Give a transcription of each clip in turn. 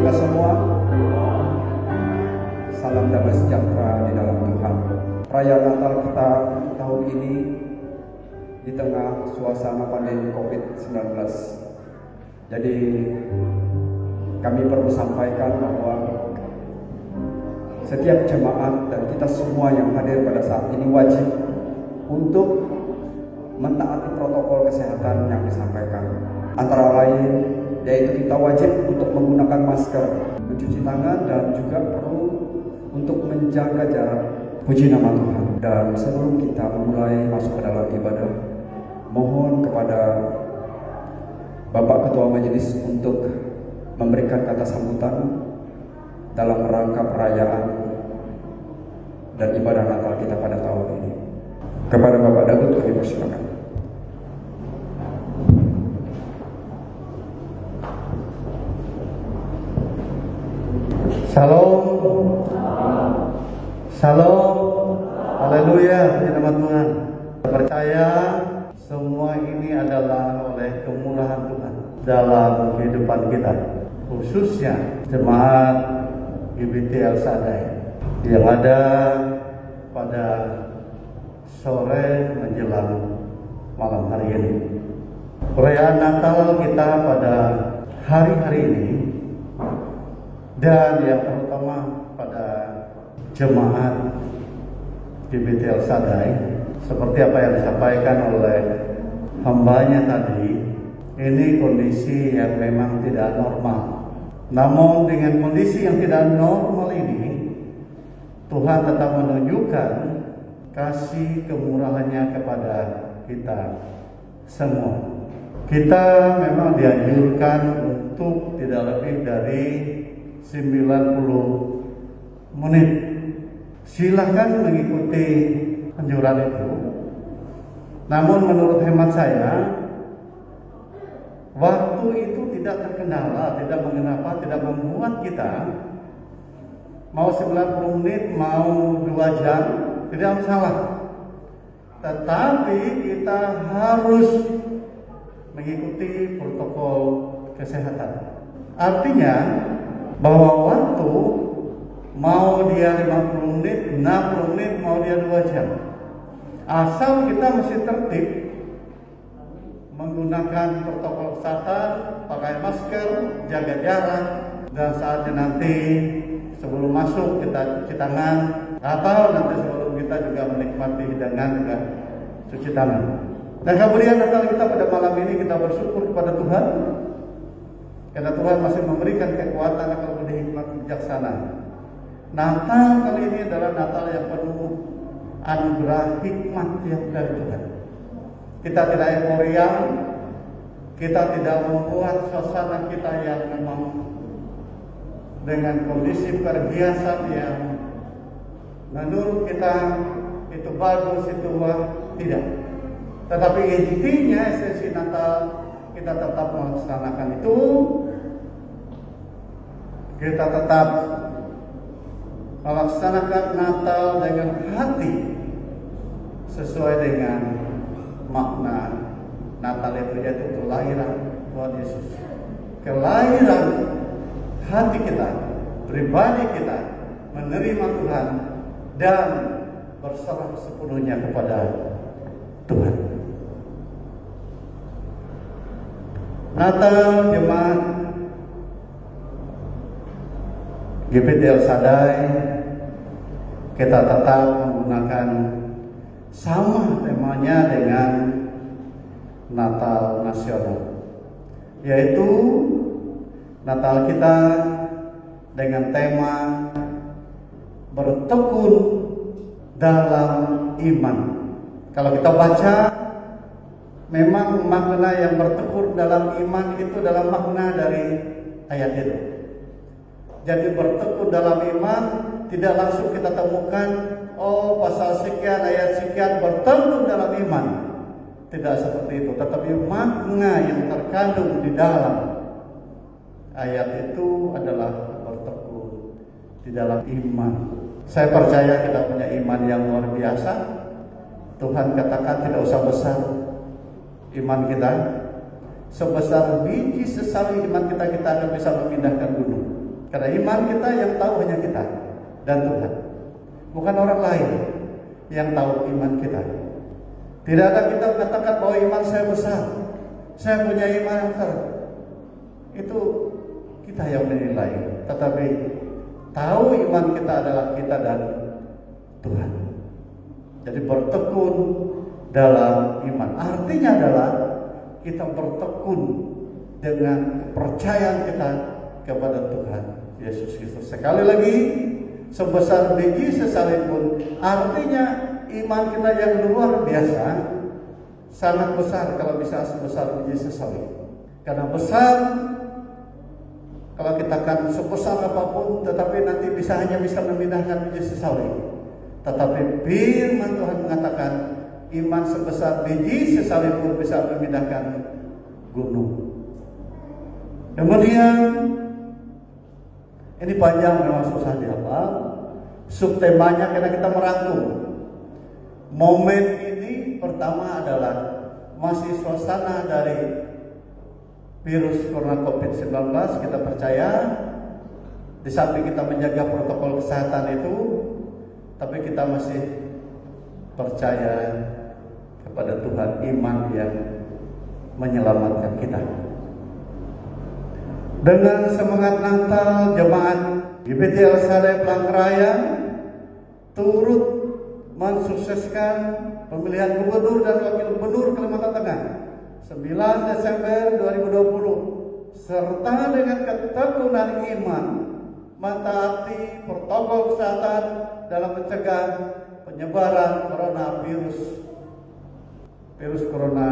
kita semua. Salam damai sejahtera di dalam Tuhan. Perayaan Natal kita tahun ini di tengah suasana pandemi COVID-19. Jadi kami perlu sampaikan bahwa setiap jemaat dan kita semua yang hadir pada saat ini wajib untuk mentaati protokol kesehatan yang disampaikan. Antara lain yaitu kita wajib untuk menggunakan masker, mencuci tangan, dan juga perlu untuk menjaga jarak. Puji nama Tuhan. Dan sebelum kita memulai masuk ke dalam ibadah, mohon kepada Bapak Ketua Majelis untuk memberikan kata sambutan dalam rangka perayaan dan ibadah Natal kita pada tahun ini. Kepada Bapak Daud, kami persilakan. Shalom, shalom, haleluya, puji nama Tuhan. Saya percaya semua ini adalah oleh kemurahan Tuhan dalam kehidupan kita, khususnya jemaat GBT El Shaddai yang ada pada sore menjelang malam hari ini. Perayaan Natal kita pada hari-hari ini, dan yang terutama pada jemaat GBT El Shaddai, seperti apa yang disampaikan oleh hambanya tadi, ini kondisi yang memang tidak normal. Namun dengan kondisi yang tidak normal ini, Tuhan tetap menunjukkan kasih kemurahannya kepada kita semua. Kita memang dianjurkan untuk tidak lebih dari 90 menit. Silakan mengikuti anjuran itu. Namun menurut hemat saya, waktu itu tidak terkendala, tidak mengapa, tidak membuat kita mau 90 menit, mau 2 jam, tidak masalah. Tetapi kita harus mengikuti protokol kesehatan. Artinya bahwa waktu mau dia 50 menit, 60 menit, mau dia 2 jam, asal kita mesti tertib menggunakan protokol kesehatan, pakai masker, jaga jarak, dan saatnya nanti sebelum masuk kita cuci tangan, atau nanti sebelum kita juga menikmati hidangan juga cuci tangan. Dan kemudian Natal kita pada malam ini kita bersyukur kepada Tuhan karena Tuhan masih memberikan kekuatan akan budi hikmat bijaksana. Natal kali ini adalah Natal yang penuh anugerah hikmat yang dari Tuhan. Kita tidak euforia, kita tidak membuat suasana kita yang memang dengan kondisi perhiasan yang menurut kita itu bagus, itu tidak. Tetapi intinya esensi Natal kita tetap melaksanakan itu. Kita tetap melaksanakan Natal dengan hati sesuai dengan makna Natal itu, yaitu kelahiran Tuhan Yesus. Kelahiran hati kita, pribadi kita menerima Tuhan dan berserah sepenuhnya kepada Tuhan. Natal jemaat GBT El Shaddai kita tetap menggunakan sama temanya dengan Natal nasional, yaitu Natal kita dengan tema bertekun dalam iman. Kalau kita baca, memang makna yang bertekun dalam iman itu dalam makna dari ayat itu. Jadi bertekun dalam iman tidak langsung kita temukan, oh pasal sekian, ayat sekian bertekun dalam iman. Tidak seperti itu, tetapi makna yang terkandung di dalam ayat itu adalah bertekun di dalam iman. Saya percaya kita punya iman yang luar biasa. Tuhan katakan tidak usah besar iman kita, sebesar biji sesawi iman kita akan bisa memindahkan gunung. Karena iman kita yang tahu hanya kita dan Tuhan, bukan orang lain yang tahu iman kita. Tidak ada kita mengatakan bahwa iman saya besar, saya punya iman yang besar. Itu kita yang menilai. Tetapi tahu iman kita adalah kita dan Tuhan. Jadi bertekun dalam iman artinya adalah kita bertekun dengan kepercayaan kita kepada Tuhan Yesus Kristus. Sekali lagi, sebesar biji sesalipun, artinya iman kita yang luar biasa, sangat besar kalau bisa sebesar biji sesawi. Karena besar, kalau kita kan sebesar apapun, tetapi nanti hanya bisa memindahkan biji sesawi. Tetapi firman Tuhan mengatakan iman sebesar biji sesalipun bisa memindahkan gunung. Kemudian ini panjang, memang susah dihafal. Subtemanya karena kita merangkum. Momen ini pertama adalah masih suasana dari virus corona COVID-19. Kita percaya di samping kita menjaga protokol kesehatan itu, tapi kita masih percaya kepada Tuhan, iman yang menyelamatkan kita. Dengan semangat Natal, jemaat GBT Saleh Palangkaraya turut mensukseskan pemilihan gubernur dan wakil gubernur Kalimantan Tengah 9 Desember 2020, serta dengan ketekunan iman mentaati protokol kesehatan dalam mencegah penyebaran virus corona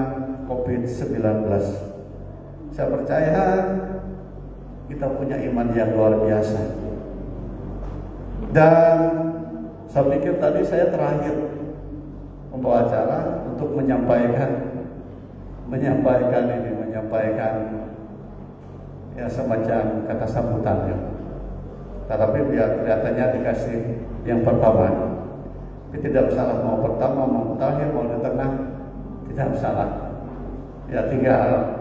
COVID-19. Saya percaya kita punya iman yang luar biasa. Dan saya pikir tadi saya terakhir membawa acara untuk menyampaikan ya semacam kata sambutannya. Tetapi biar kelihatannya dikasih yang pertama. Tapi tidak salah, mau pertama, mau terakhir, mau di tengah, tidak salah. Ya tinggal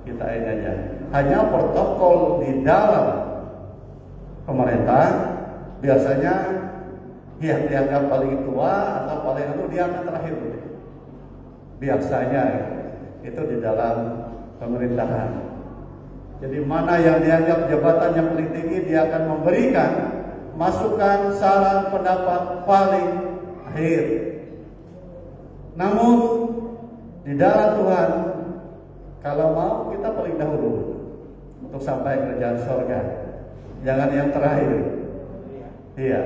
kita ini aja. Hanya protokol di dalam pemerintah biasanya dia dianggap paling tua atau paling dianggap terakhir. Biasanya itu di dalam pemerintahan. Jadi mana yang dianggap jabatan yang paling tinggi, dia akan memberikan masukan, saran, pendapat paling akhir. Namun di dalam Tuhan, kalau mau kita paling dahulu untuk sampai kerajaan sorga, jangan yang terakhir. Iya.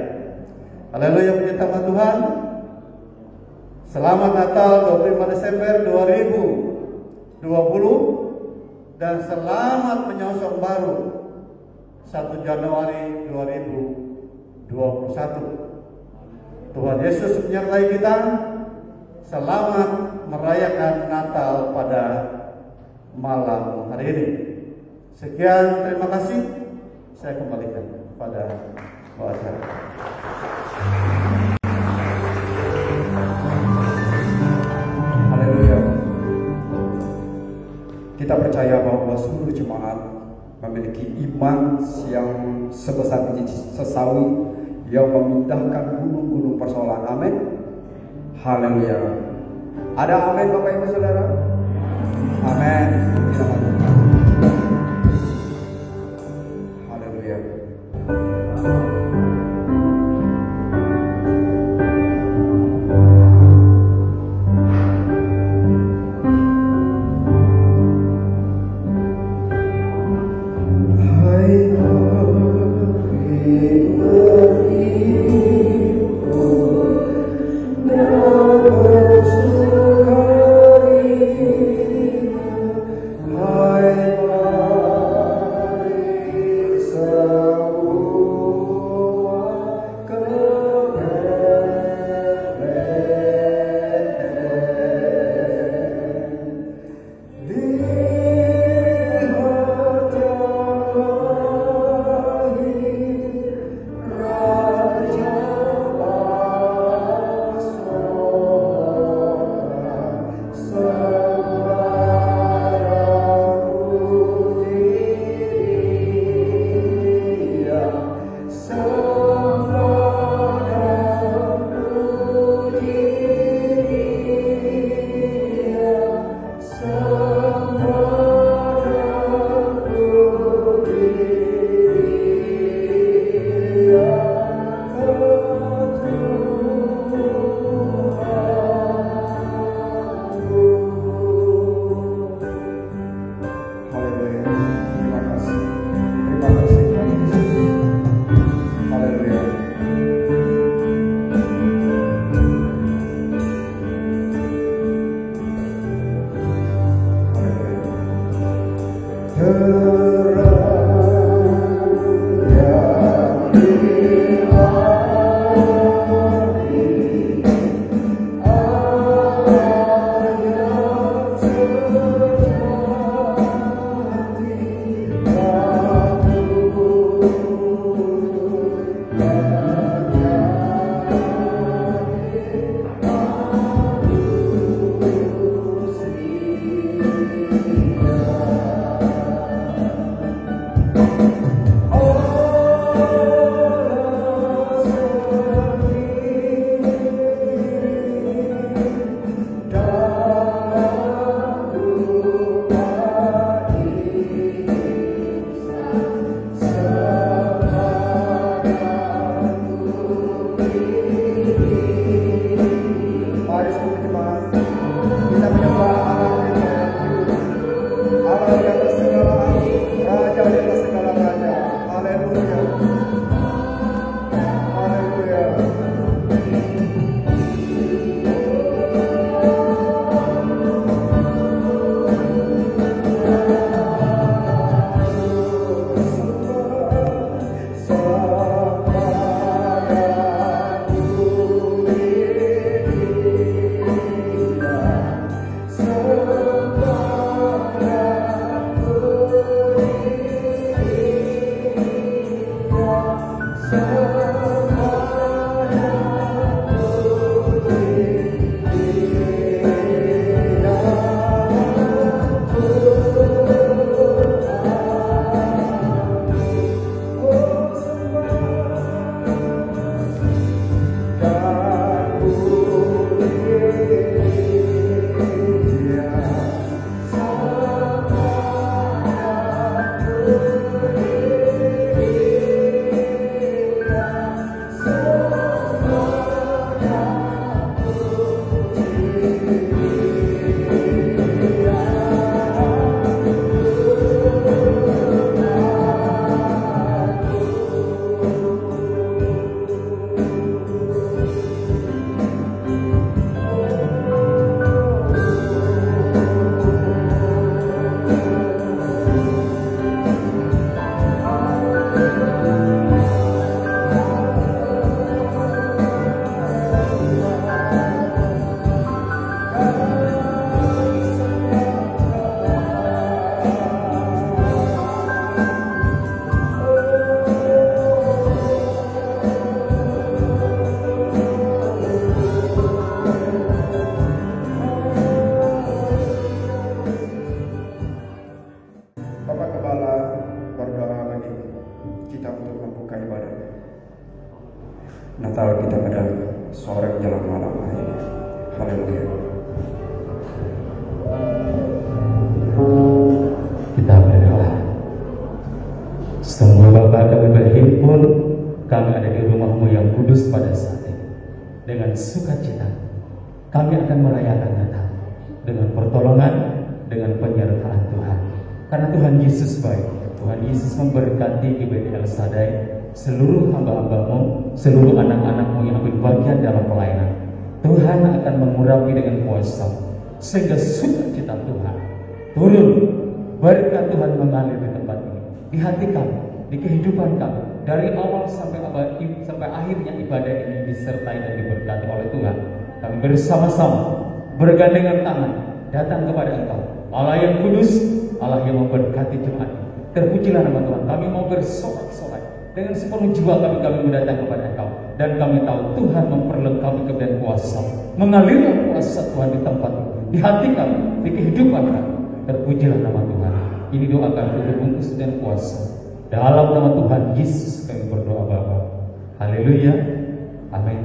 Haleluya, puji nama Tuhan. Selamat Natal 25 Desember 2020 dan selamat menyongsong baru 1 Januari 2021. Tuhan Yesus menyertai kita. Selamat merayakan Natal pada malam hari ini. Sekian, terima kasih. Saya kembalikan pada acara. Haleluya. Kita percaya bahwa seluruh jemaat memiliki iman yang sebesar biji sesawi yang memindahkan gunung-gunung persoalan. Amin. Haleluya. Ada amin Bapak Ibu Saudara? Amin. Haleluya. Oh Natal kita pada sore menjelang malam hari ini. Haleluya. Kita berdoa. Semua Bapa, kami berhimpun, kami ada di rumah-Mu yang kudus pada saat ini. Dengan sukacita kami akan merayakan Natal dengan pertolongan, dengan penyertaan Tuhan. Karena Tuhan Yesus baik. Tuhan Yesus memberkati GBT El Shaddai, seluruh hamba-hamba-Mu, seluruh anak-anak-Mu yang ambil bagian dalam pelayanan. Tuhan akan mengurapi dengan kuasa, sehingga sukacita Tuhan turun, berkat Tuhan mengalir di tempat ini, di hati kami, di kehidupan kami, dari awal sampai akhirnya ibadah ini disertai dan diberkati oleh Tuhan. Kami bersama-sama bergandengan tangan datang kepada Engkau, Allah yang kudus, Allah yang memberkati jemaat. Terpujilah nama Tuhan. Kami mau bersorak-sorai dengan sepenuh jiwa kami mendatang kepada Engkau, dan kami tahu Tuhan memperlengkapi kemudian kuasa, mengalirkan kuasa Tuhan di tempat ini, di hati kami, di kehidupan kami. Terpujilah nama Tuhan. Ini doa kami terbungkus dan kuasa. Dalam nama Tuhan Yesus kami berdoa Bapa. Haleluya. Amin.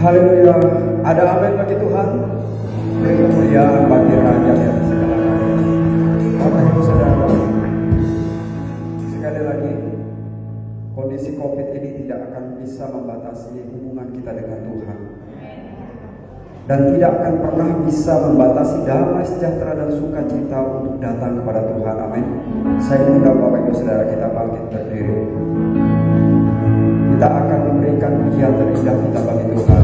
Haleluya. Ada amin bagi Tuhan. Dan kemuliaan bagi Raja yang segala kali. Bapak Ibu Saudara, sekali lagi, kondisi COVID ini tidak akan bisa membatasi hubungan kita dengan Tuhan, dan tidak akan pernah bisa membatasi damai sejahtera dan sukacita untuk datang kepada Tuhan. Amin. Saya mengundang Bapak Ibu Saudara kita bangkit berdiri. Kita akan memberikan pujian terindah kita bagi Tuhan.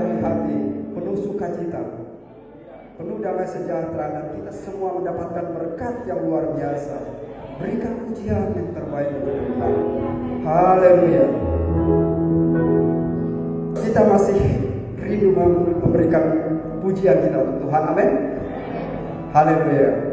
dari hati, penuh sukacita, penuh damai sejahtera, dan kita semua mendapatkan berkat yang luar biasa. Berikan pujian yang terbaik kepada Tuhan. Haleluya. Kita masih rindu memberikan pujian kita untuk Tuhan. Amin. Haleluya.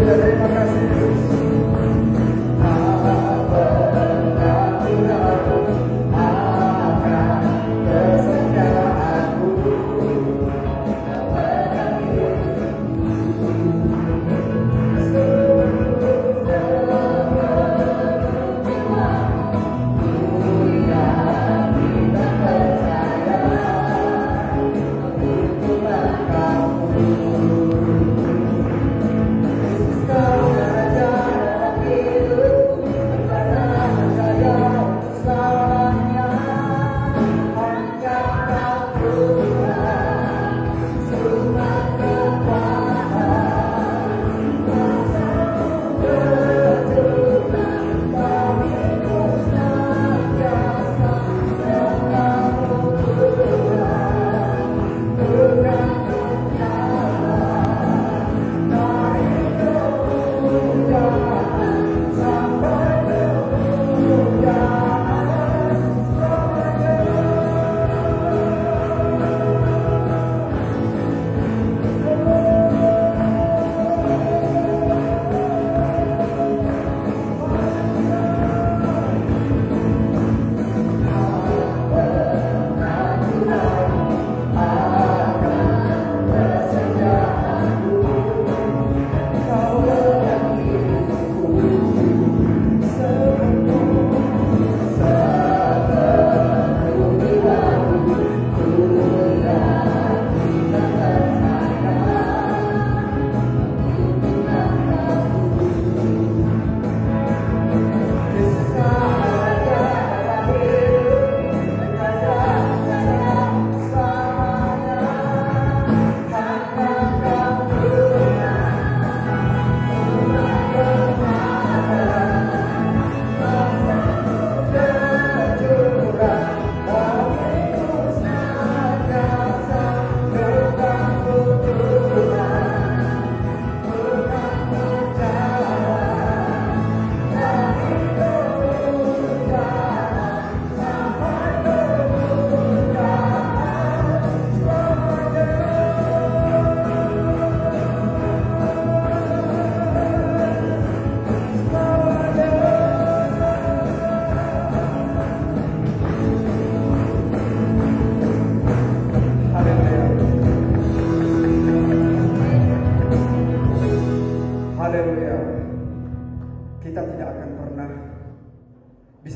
Terima kasih Yesus.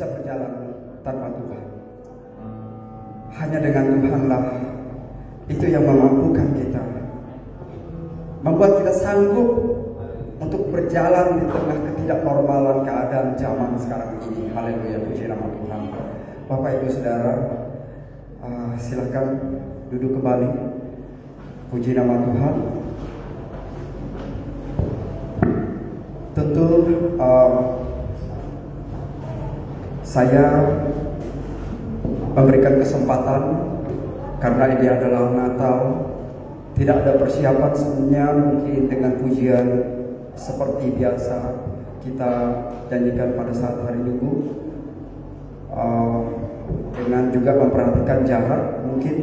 bisa berjalan tanpa Tuhan. Hanya dengan Tuhanlah itu yang memampukan kita, membuat kita sanggup untuk berjalan di tengah ketidaknormalan keadaan zaman sekarang ini. Haleluya, puji nama Tuhan. Bapak Ibu Saudara, silakan duduk kembali. Puji nama Tuhan. Tentu saya memberikan kesempatan karena ini adalah Natal. Tidak ada persiapan sebenarnya, mungkin dengan pujian seperti biasa kita janjikan pada saat hari Minggu, dengan juga memperhatikan jarak. Mungkin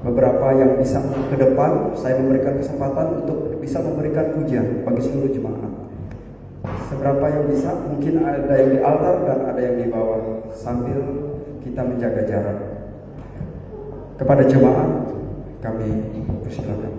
beberapa yang bisa ke depan, saya memberikan kesempatan untuk bisa memberikan pujian bagi seluruh jemaat. Seberapa yang bisa, mungkin ada yang di altar dan ada yang di bawah, sambil kita menjaga jarak. Kepada jemaat kami persilakan.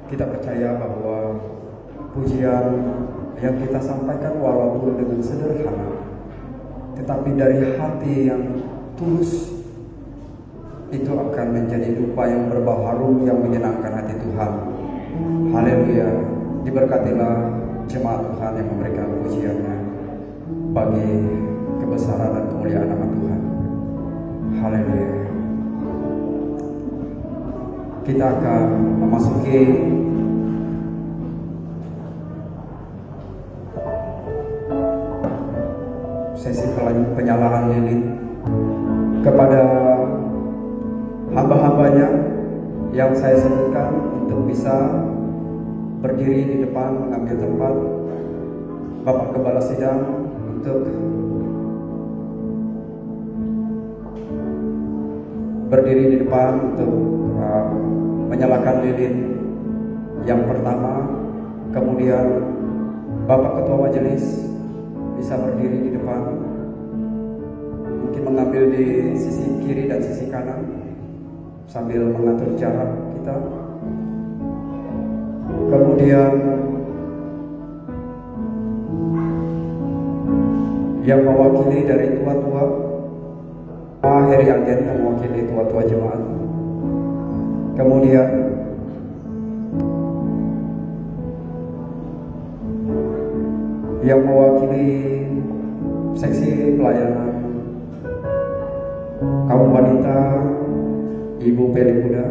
Kita percaya bahwa pujian yang kita sampaikan walaupun dengan sederhana, tetapi dari hati yang tulus, itu akan menjadi dupa yang berbau harum yang menyenangkan hati Tuhan. Haleluya. Diberkatilah jemaat Tuhan yang memberikan pujiannya. bagi kebesaran dan kemuliaan nama Tuhan. Haleluya. Kita akan memasuki sesi penyalaan lilin kepada hamba-hambanya yang saya sebutkan untuk bisa berdiri di depan mengambil tempat. Bapak Gembala Sidang untuk berdiri di depan untuk menyalakan lilin yang pertama. Kemudian Bapak Ketua Majelis bisa berdiri di depan, mungkin mengambil di sisi kiri dan sisi kanan sambil mengatur jarak kita. Kemudian yang mewakili dari tua-tua, Pak Heri Anggen yang mewakili tua-tua jemaat. Kemudian yang mewakili seksi pelayanan kaum wanita, Ibu Peli Muda.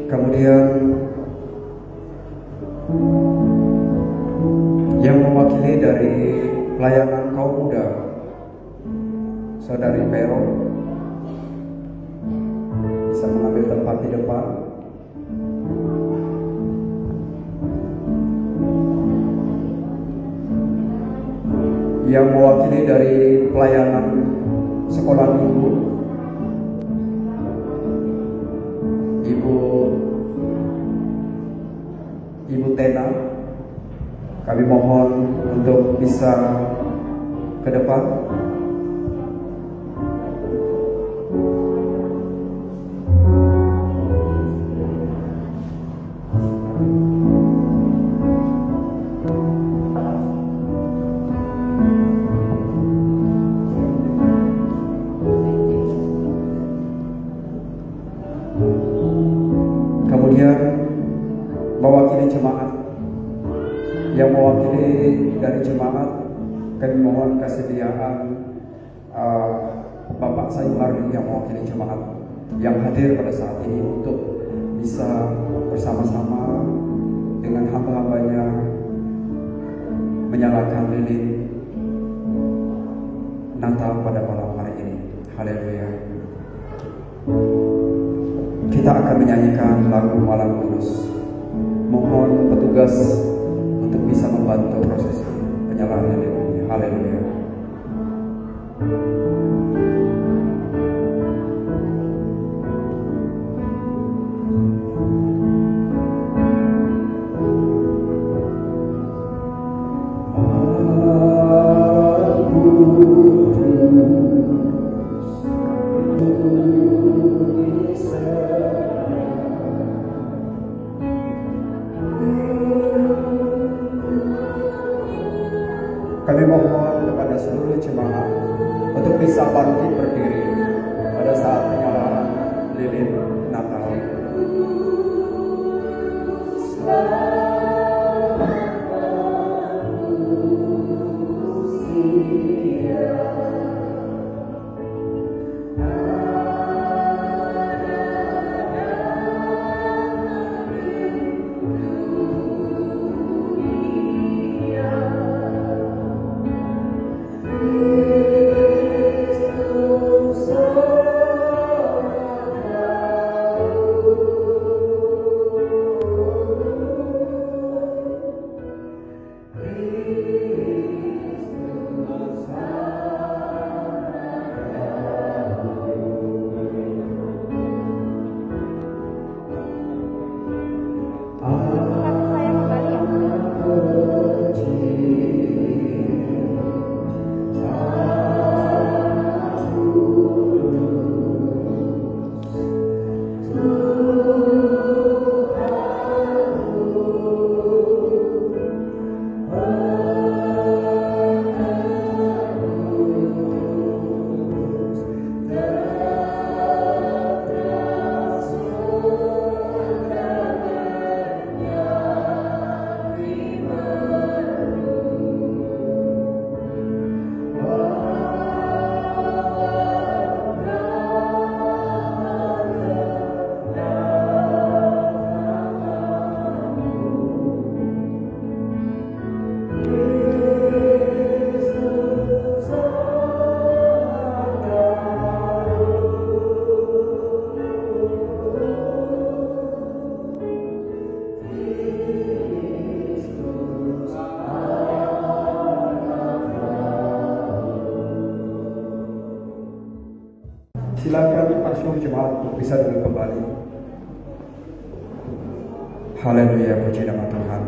Kemudian yang mewakili dari pelayanan kaum muda, Saudari Pero bisa mengambil tempat di depan. Yang mewakili dari pelayanan sekolah minggu, Ibu Tena, kami mohon untuk bisa ke depan. Kemudian mewakili jemaat, yang mewakili dari jemaat, kami mohon kesediaan Bapak Sayuhardi yang mewakili jemaat yang hadir pada saat ini untuk bisa bersama-sama dengan hamba-hambanya menyalakan lilin Natal pada malam hari ini. Haleluya. Kita akan menyanyikan lagu Malam Kudus. Mohon petugas untuk bisa membantu proses penyalaan lilin ini. Haleluya. Kami mohon kepada seluruh jemaat untuk bisa bangkit berdiri pada saat penyalaan lilin Natal. Christus seluruh jemaat untuk bisa duduk kembali. Haleluya, puji nama Tuhan.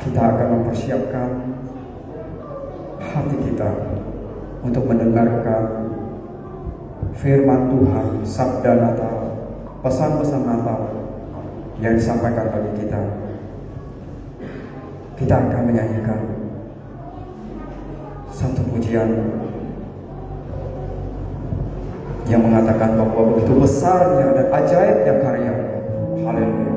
Kita akan mempersiapkan hati kita untuk mendengarkan firman Tuhan, sabda Natal, pesan-pesan Natal yang disampaikan bagi kita. Kita akan menyanyikan satu pujian yang mengatakan bahwa begitu besarnya dan ajaibnya karya-Nya. Haleluya.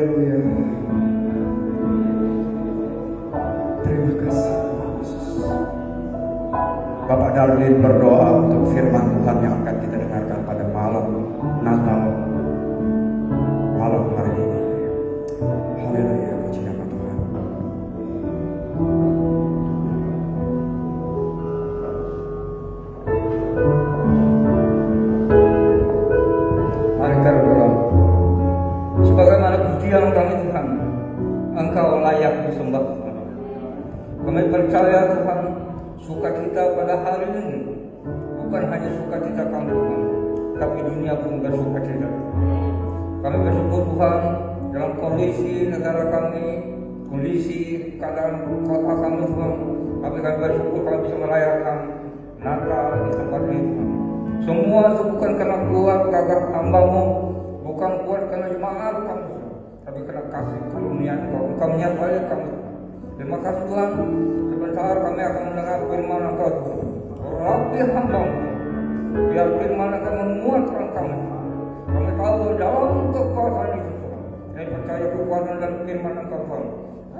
Haleluya. Terima kasih Yesus. Bapak Darlin berdoa untuk firman Tuhan yang akan kita dengarkan pada malam Natal malam hari ini. Haleluya, puji nama Tuhan. Mari kita berdoa. Sebagaimana pujian kami Tuhan, Engkau layak disembah Tuhan. Kami percaya Tuhan, sukacita pada hari ini bukan hanya sukacita kami Tuhan, tapi dunia pun bersukacita. Kami bersyukur Tuhan dalam kondisi negara kami, kondisi keadaan kota kami Tuhan. Kami bersyukur kami bisa merayakan Natal di tempat ini Tuhan. Semua itu bukan karena kuat gagah hamba-Mu, bukan kuat karena jemaat kami, tapi karena kasih karunia Engkau menyertai kami. Terima kasih Tuhan. Sebentar kami akan mendengar firman Engkau Tuhan. Rapi hamba-Mu, biar firman Engkau menguatkan kami. Kami tahu dalam kekuatan itu Tuhan. Kami percaya kekuatan dan firman Engkau Tuhan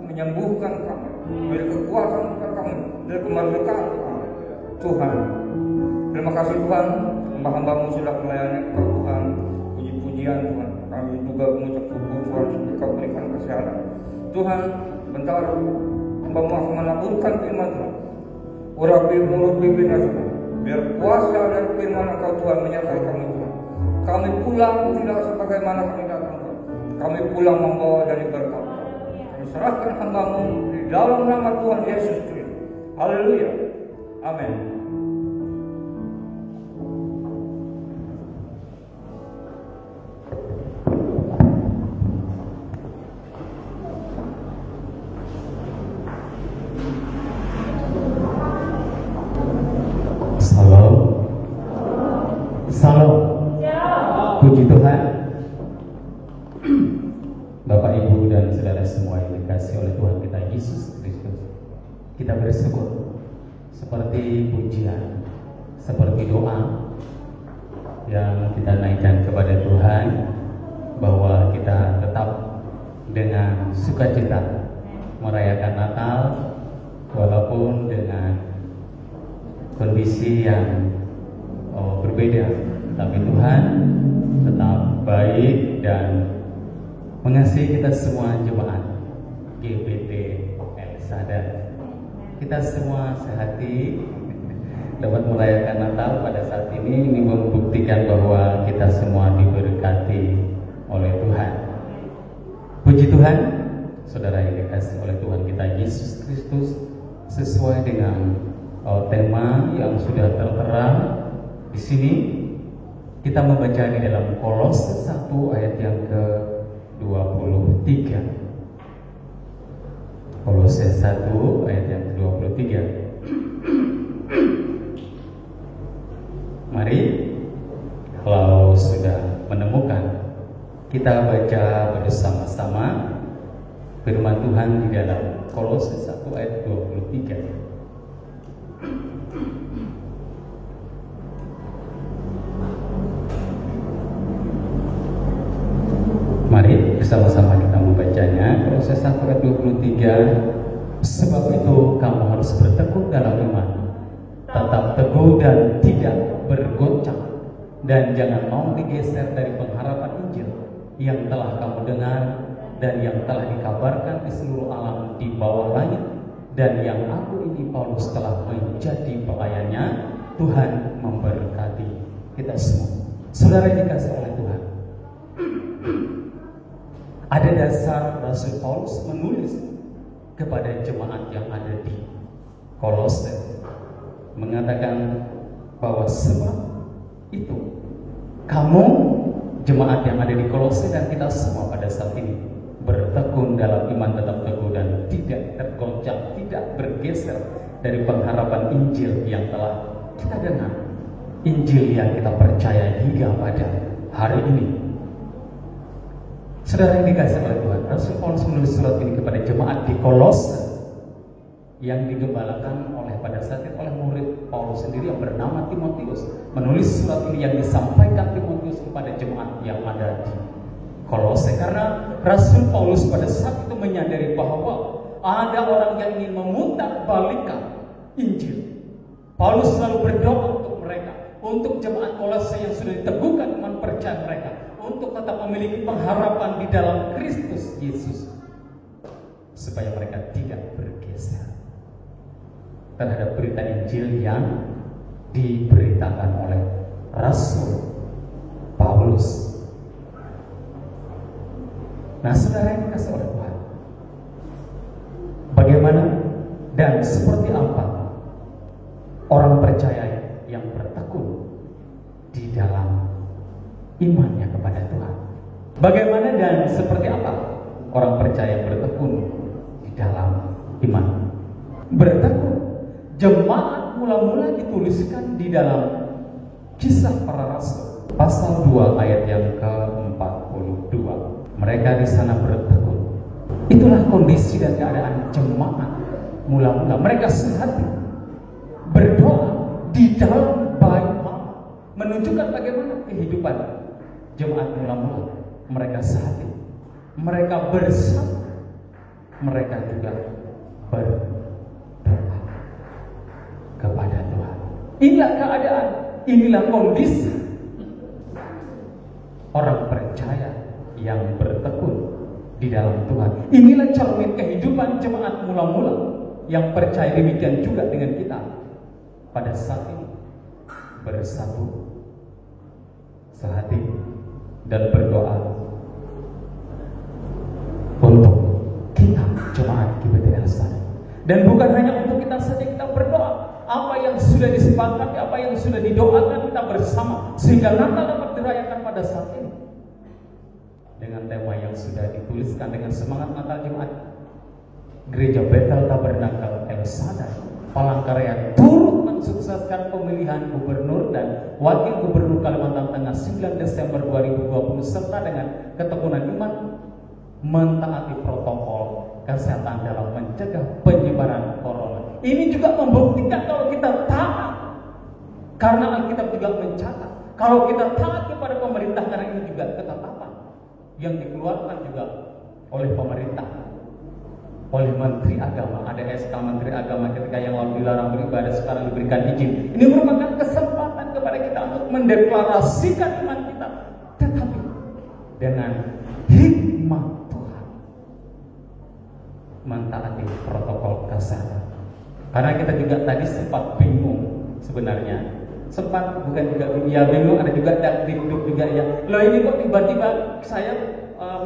menyembuhkan kami, beri kekuatan kepada kami, beri kemerdekaan kami. Tuhan, terima kasih Tuhan, hamba-hamba-Mu sudah melayani Engkau Tuhan. Puji-pujian Tuhan, kami juga mengucap syukur Tuhan Engkau berikan kesehatan. Tuhan, bentar hamba-Mu akan menaburkan firman Tuhan. Urapi mulut bibirnya Tuhan, biar kuasa dan firman Engkau Tuhan menyertai kami Tuhan. Kami pulang tidak sebagaimana kami datang Tuhan. Kami pulang membawa dari berkat. Kami serahkan hamba-Mu di dalam nama Tuhan Yesus Kristus. Haleluya. Amin. Puji Tuhan. Bapak, Ibu, dan saudara semua yang dikasihi oleh Tuhan kita Yesus Kristus, kita bersyukur seperti pujian, seperti doa yang kita naikkan kepada Tuhan, bahwa kita tetap dengan sukacita merayakan Natal walaupun dengan kondisi yang berbeda, tapi Tuhan tetap baik dan mengasihi kita semua jemaat GBT El Sadar. Kita semua sehati dapat merayakan Natal pada saat ini. Ini membuktikan bahwa kita semua diberkati oleh Tuhan. Puji Tuhan, saudara yang dikasihi oleh Tuhan kita Yesus Kristus, sesuai dengan tema yang sudah tertera di sini. Kita membaca di dalam Kolose 1 ayat yang ke-23. Kolose 1 ayat yang ke-23. Mari, kalau sudah menemukan, kita baca bersama-sama firman Tuhan di dalam Kolose 1 ayat 23. Mari bersama-sama kita membacanya. Kolose 1 ayat 23. Sebab itu kamu harus bertekun dalam iman, tetap teguh dan tidak bergoncang, dan jangan mau digeser dari pengharapan Injil yang telah kamu dengar dan yang telah dikabarkan di seluruh alam di bawah langit, dan yang aku ini Paulus telah menjadi pelayannya. Tuhan memberkati kita semua. Saudara yang dikasihi oleh Tuhan, ada dasar Rasul Paulus menulis kepada jemaat yang ada di Kolose, mengatakan bahwa sebab itu kamu jemaat yang ada di Kolose dan kita semua pada saat ini bertekun dalam iman, tetap teguh dan tidak tergoncang, tidak bergeser dari pengharapan Injil yang telah kita dengar, Injil yang kita percaya hingga pada hari ini. Saudara yang dikasihi oleh Tuhan, Rasul Paulus menulis surat ini kepada jemaat di Kolose yang digembalakan pada saat itu oleh murid Paulus sendiri yang bernama Timotius. Menulis surat ini yang disampaikan Timotius kepada jemaat yang ada di Kolose, karena Rasul Paulus pada saat itu menyadari bahwa ada orang yang ingin memutarbalikkan Injil. Paulus selalu berdoa untuk mereka, untuk jemaat Kolose yang sudah diteguhkan iman percaya mereka, untuk tetap memiliki pengharapan di dalam Kristus Yesus, supaya mereka tidak bergeser terhadap berita Injil yang diberitakan oleh Rasul Paulus. Nah, saudara yang dikasihi oleh Tuhan, bagaimana dan seperti apa orang percaya yang bertekun di dalam imannya kepada Tuhan? Bagaimana dan seperti apa orang percaya yang bertekun di dalam iman? Bertekun, jemaat mula-mula dituliskan di dalam Kisah Para Rasul pasal 2 ayat yang ke-42. Mereka di sana bertekun. Itulah kondisi dan keadaan jemaat mula-mula. Mereka sehati berdoa di dalam bait Allah, menunjukkan bagaimana kehidupan jemaat mula-mula. Mereka sehati, mereka bersama, mereka juga berdoa kepada Tuhan. Inilah keadaan, inilah kondisi orang percaya yang bertekun di dalam Tuhan. Inilah cermin kehidupan jemaat mula-mula yang percaya. Demikian juga dengan kita pada saat ini, bersatu, sehati, dan berdoa untuk kita jemaat GBT Elsada. Dan bukan hanya untuk kita saja, kita berdoa. Apa yang sudah disepakati, apa yang sudah didoakan kita bersama, sehingga Natal dapat dirayakan pada saat ini dengan tema yang sudah dituliskan dengan semangat Natal Jemaat Gereja Bethel Tabernakel Elsada Palangkaraya turut mensukseskan pemilihan gubernur dan wakil gubernur Kalimantan Tengah 9 Desember 2020 serta dengan ketekunan iman mentaati protokol kesehatan dalam mencegah penyebaran corona. Ini juga membuktikan kalau kita taat, karena Alkitab juga mencatat kalau kita taat kepada pemerintah, karena ini juga ketetapan yang dikeluarkan juga oleh pemerintah, oleh Menteri Agama. Ada SK Menteri Agama ketika yang lalu dilarang beribadah, sekarang diberikan izin. Ini merupakan kesempatan kepada kita untuk mendeklarasikan iman kita, tetapi dengan hikmah Tuhan, mentaati protokol kesehatan. Karena kita juga tadi sempat bingung sebenarnya, sempat bukan juga bingung, ada juga dikduk juga ya. Loh, ini kok tiba-tiba saya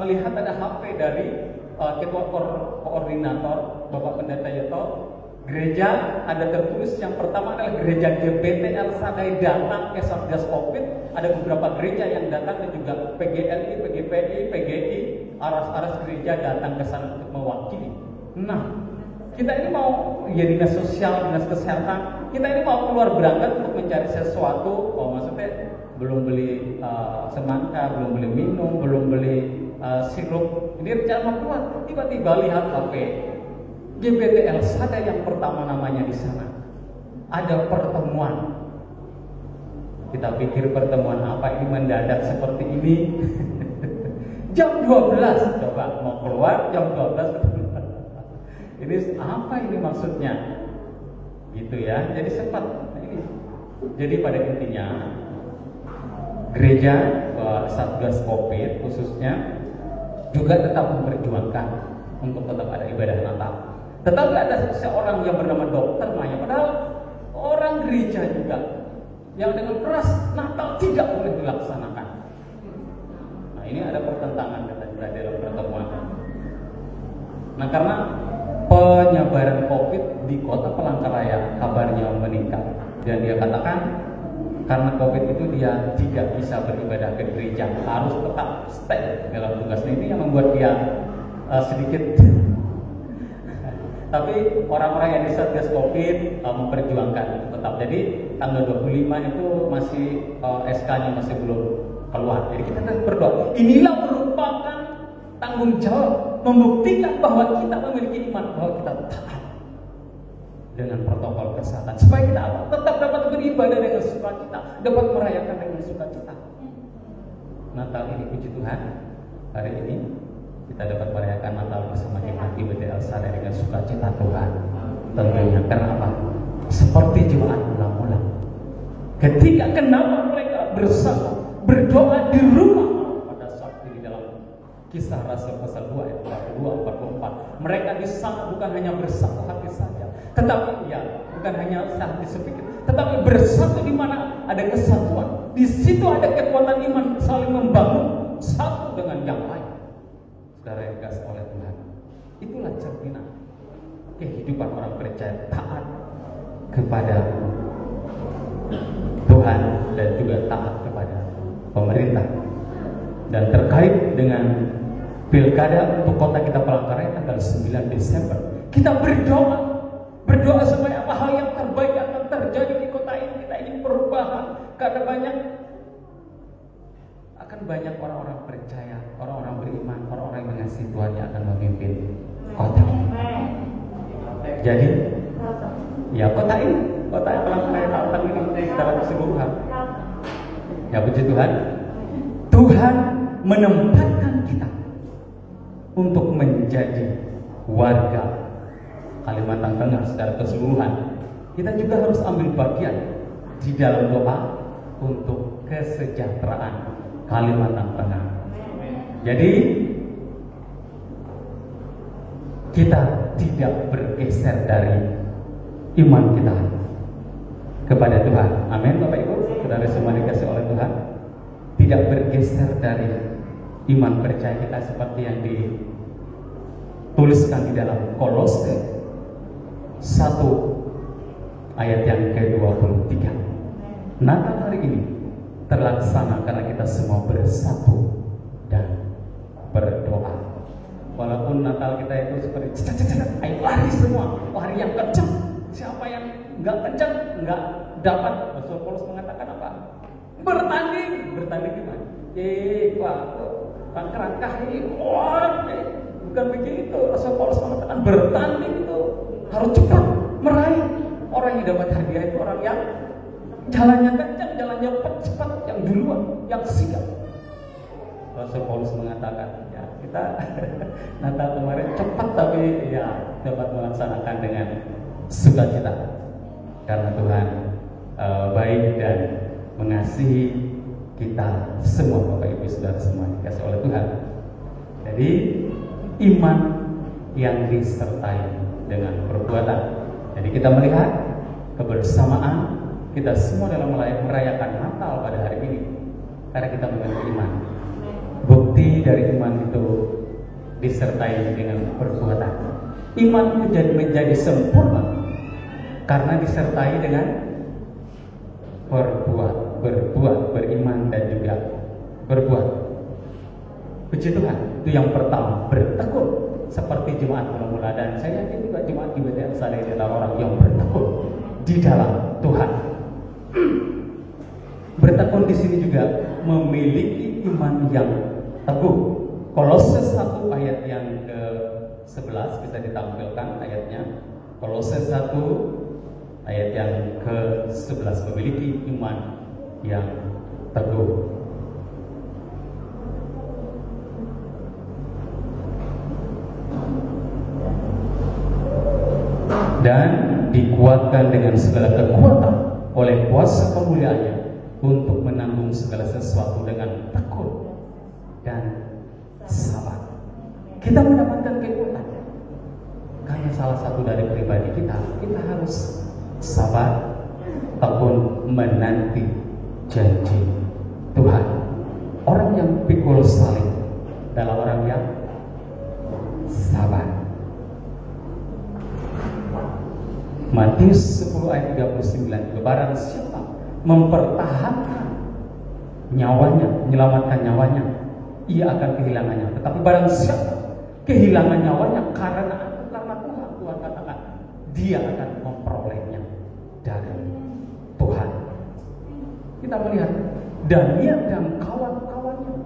melihat ada HP dari ketua koordinator Bapak Pendeta Yoto. Gereja ada tertulis yang pertama adalah gereja GBT Elsada datang ke Satgas Covid. Ada beberapa gereja yang datang dan juga PGLI, PGPI, PGI, aras-aras gereja datang ke sana untuk mewakili. Nah, kita ini mau ya dinas sosial, dinas kesehatan, kita ini mau keluar berangkat untuk mencari sesuatu. Oh, maksudnya belum beli semangka, belum beli minum, belum beli sirup. Ini rencana mau keluar, tiba-tiba lihat HP GBT Elsada yang pertama namanya di sana. Ada pertemuan. Kita pikir pertemuan apa ini mendadak seperti ini. Jam 12 coba mau keluar jam 12. Ini apa ini maksudnya? Gitu ya. Jadi sempat ini. Jadi pada intinya gereja Satgas Covid khususnya juga tetap memperjuangkan untuk tetap ada ibadah Natal. Tetapi ada seorang yang bernama Dokter Maya, padahal orang gereja juga yang dengan keras Natal tidak boleh dilaksanakan. Nah, ini ada pertentangan kata dalam pertemuan. Nah, karena penyebaran Covid di kota Palangkaraya kabarnya meningkat, dan dia katakan karena Covid itu dia tidak bisa beribadah ke gereja, harus tetap stay dalam tugasnya. Ini yang membuat dia sedikit tapi orang-orang yang di Satgas Covid memperjuangkan tetap. Jadi tanggal 25 itu masih SK-nya masih belum keluar. Jadi kita harus berdoa. Inilah merupakan tanggung jawab membuktikan bahwa kita memiliki iman, bahwa kita taat dengan protokol kesehatan, supaya kita tetap dapat beribadah dengan sukacita, dapat merayakan dengan sukacita. Natal ini puji Tuhan hari ini kita dapat merayakan Natal bersama jemaat IBT El Shaddai dengan sukacita Tuhan. Tentunya karena apa? Seperti jemaat ulang-ulang. Ketika kenapa mereka bersama berdoa di rumah pada saat di dalam Kisah Rasul pasal 2 ayat 42-44. Mereka di sana bukan hanya bersatu hati saja, tetapi bukan hanya hati sepikir, tetapi bersatu di mana ada kesatuan. Di situ ada kekuatan iman saling membangun satu dengan yang lain. Saudara yang dikasihi oleh Tuhan, itulah cerminan kehidupan orang percaya taat kepada Tuhan dan juga taat kepada pemerintah. Dan terkait dengan pilkada untuk kota kita Palangkaraya tanggal 9 Desember, kita berdoa supaya apa hal yang terbaik akan terjadi di kota ini. Kita ingin perubahan karena akan banyak orang-orang percaya, orang-orang beriman, orang-orang yang mengasihi Tuhan yang akan memimpin kota. Jadi kota yang Palangkaraya Kalteng ini secara keseluruhan. Ya puji Tuhan, Tuhan menempatkan kita untuk menjadi warga Kalimantan Tengah secara keseluruhan. Kita juga harus ambil bagian di dalam doa untuk kesejahteraan Kalimantan Tengah. Jadi kita tidak bergeser dari iman kita kepada Tuhan. Amin Bapak Ibu, saudara semua dikasih oleh Tuhan. Tidak bergeser dari iman percaya kita seperti yang dituliskan di dalam Kolose 1 ayat yang ke-23. Natal hari ini terlaksana karena kita semua bersatu dan berdoa. Walaupun Natal kita itu seperti ayo lari semua, lari yang kencang. Siapa yang nggak kencang nggak dapat. Rasul Paulus mengatakan apa? Bertanding gimana? Pak kerangkah ini, bukan begitu. Rasul Paulus mengatakan bertanding itu harus cepat meraih. Orang yang dapat hadiah itu orang yang jalannya kencang, jalannya cepat, yang duluan, yang sigap. Rasul Paulus mengatakan, kita Natal kemarin cepat tapi dapat melaksanakan dengan sukacita karena Tuhan baik dan mengasihi kita semua. Bapak Ibu Saudara semua dikasih oleh Tuhan. Jadi iman yang disertai dengan perbuatan. Jadi kita melihat kebersamaan kita semua dalam merayakan Natal pada hari ini karena kita memiliki iman. Bukti dari iman itu disertai dengan perbuatan. Iman itu menjadi sempurna karena disertai dengan berbuat, beriman dan juga berbuat. Puji Tuhan, itu yang pertama, bertekun seperti jemaat mula-mula, dan saya yakin juga jemaat IBT El Shaddai adalah orang yang bertekun di dalam Tuhan. Bertekun di sini juga memiliki iman yang teguh. Kolose 1 ayat yang ke-11 bisa ditampilkan ayatnya. Kolose 1 ayat yang ke-11 memiliki iman yang teguh. Dan dikuatkan dengan segala kekuatan oleh kuasa kemuliaannya untuk menanggung segala sesuatu dengan tekun dan sabar. Kita mendapatkan kekuatan karena salah satu dari pribadi kita harus sabar, tekun menanti janji Tuhan. Orang yang pikul salib adalah orang yang sabar. Matius 10 ayat 39, barang siapa mempertahankan nyawanya, menyelamatkan nyawanya, ia akan kehilangannya. Tetapi barang siapa kehilangan nyawanya karena Tuhan katakan, dia akan memperolehnya dari Tuhan. Kita melihat Daniel dan kawan-kawannya,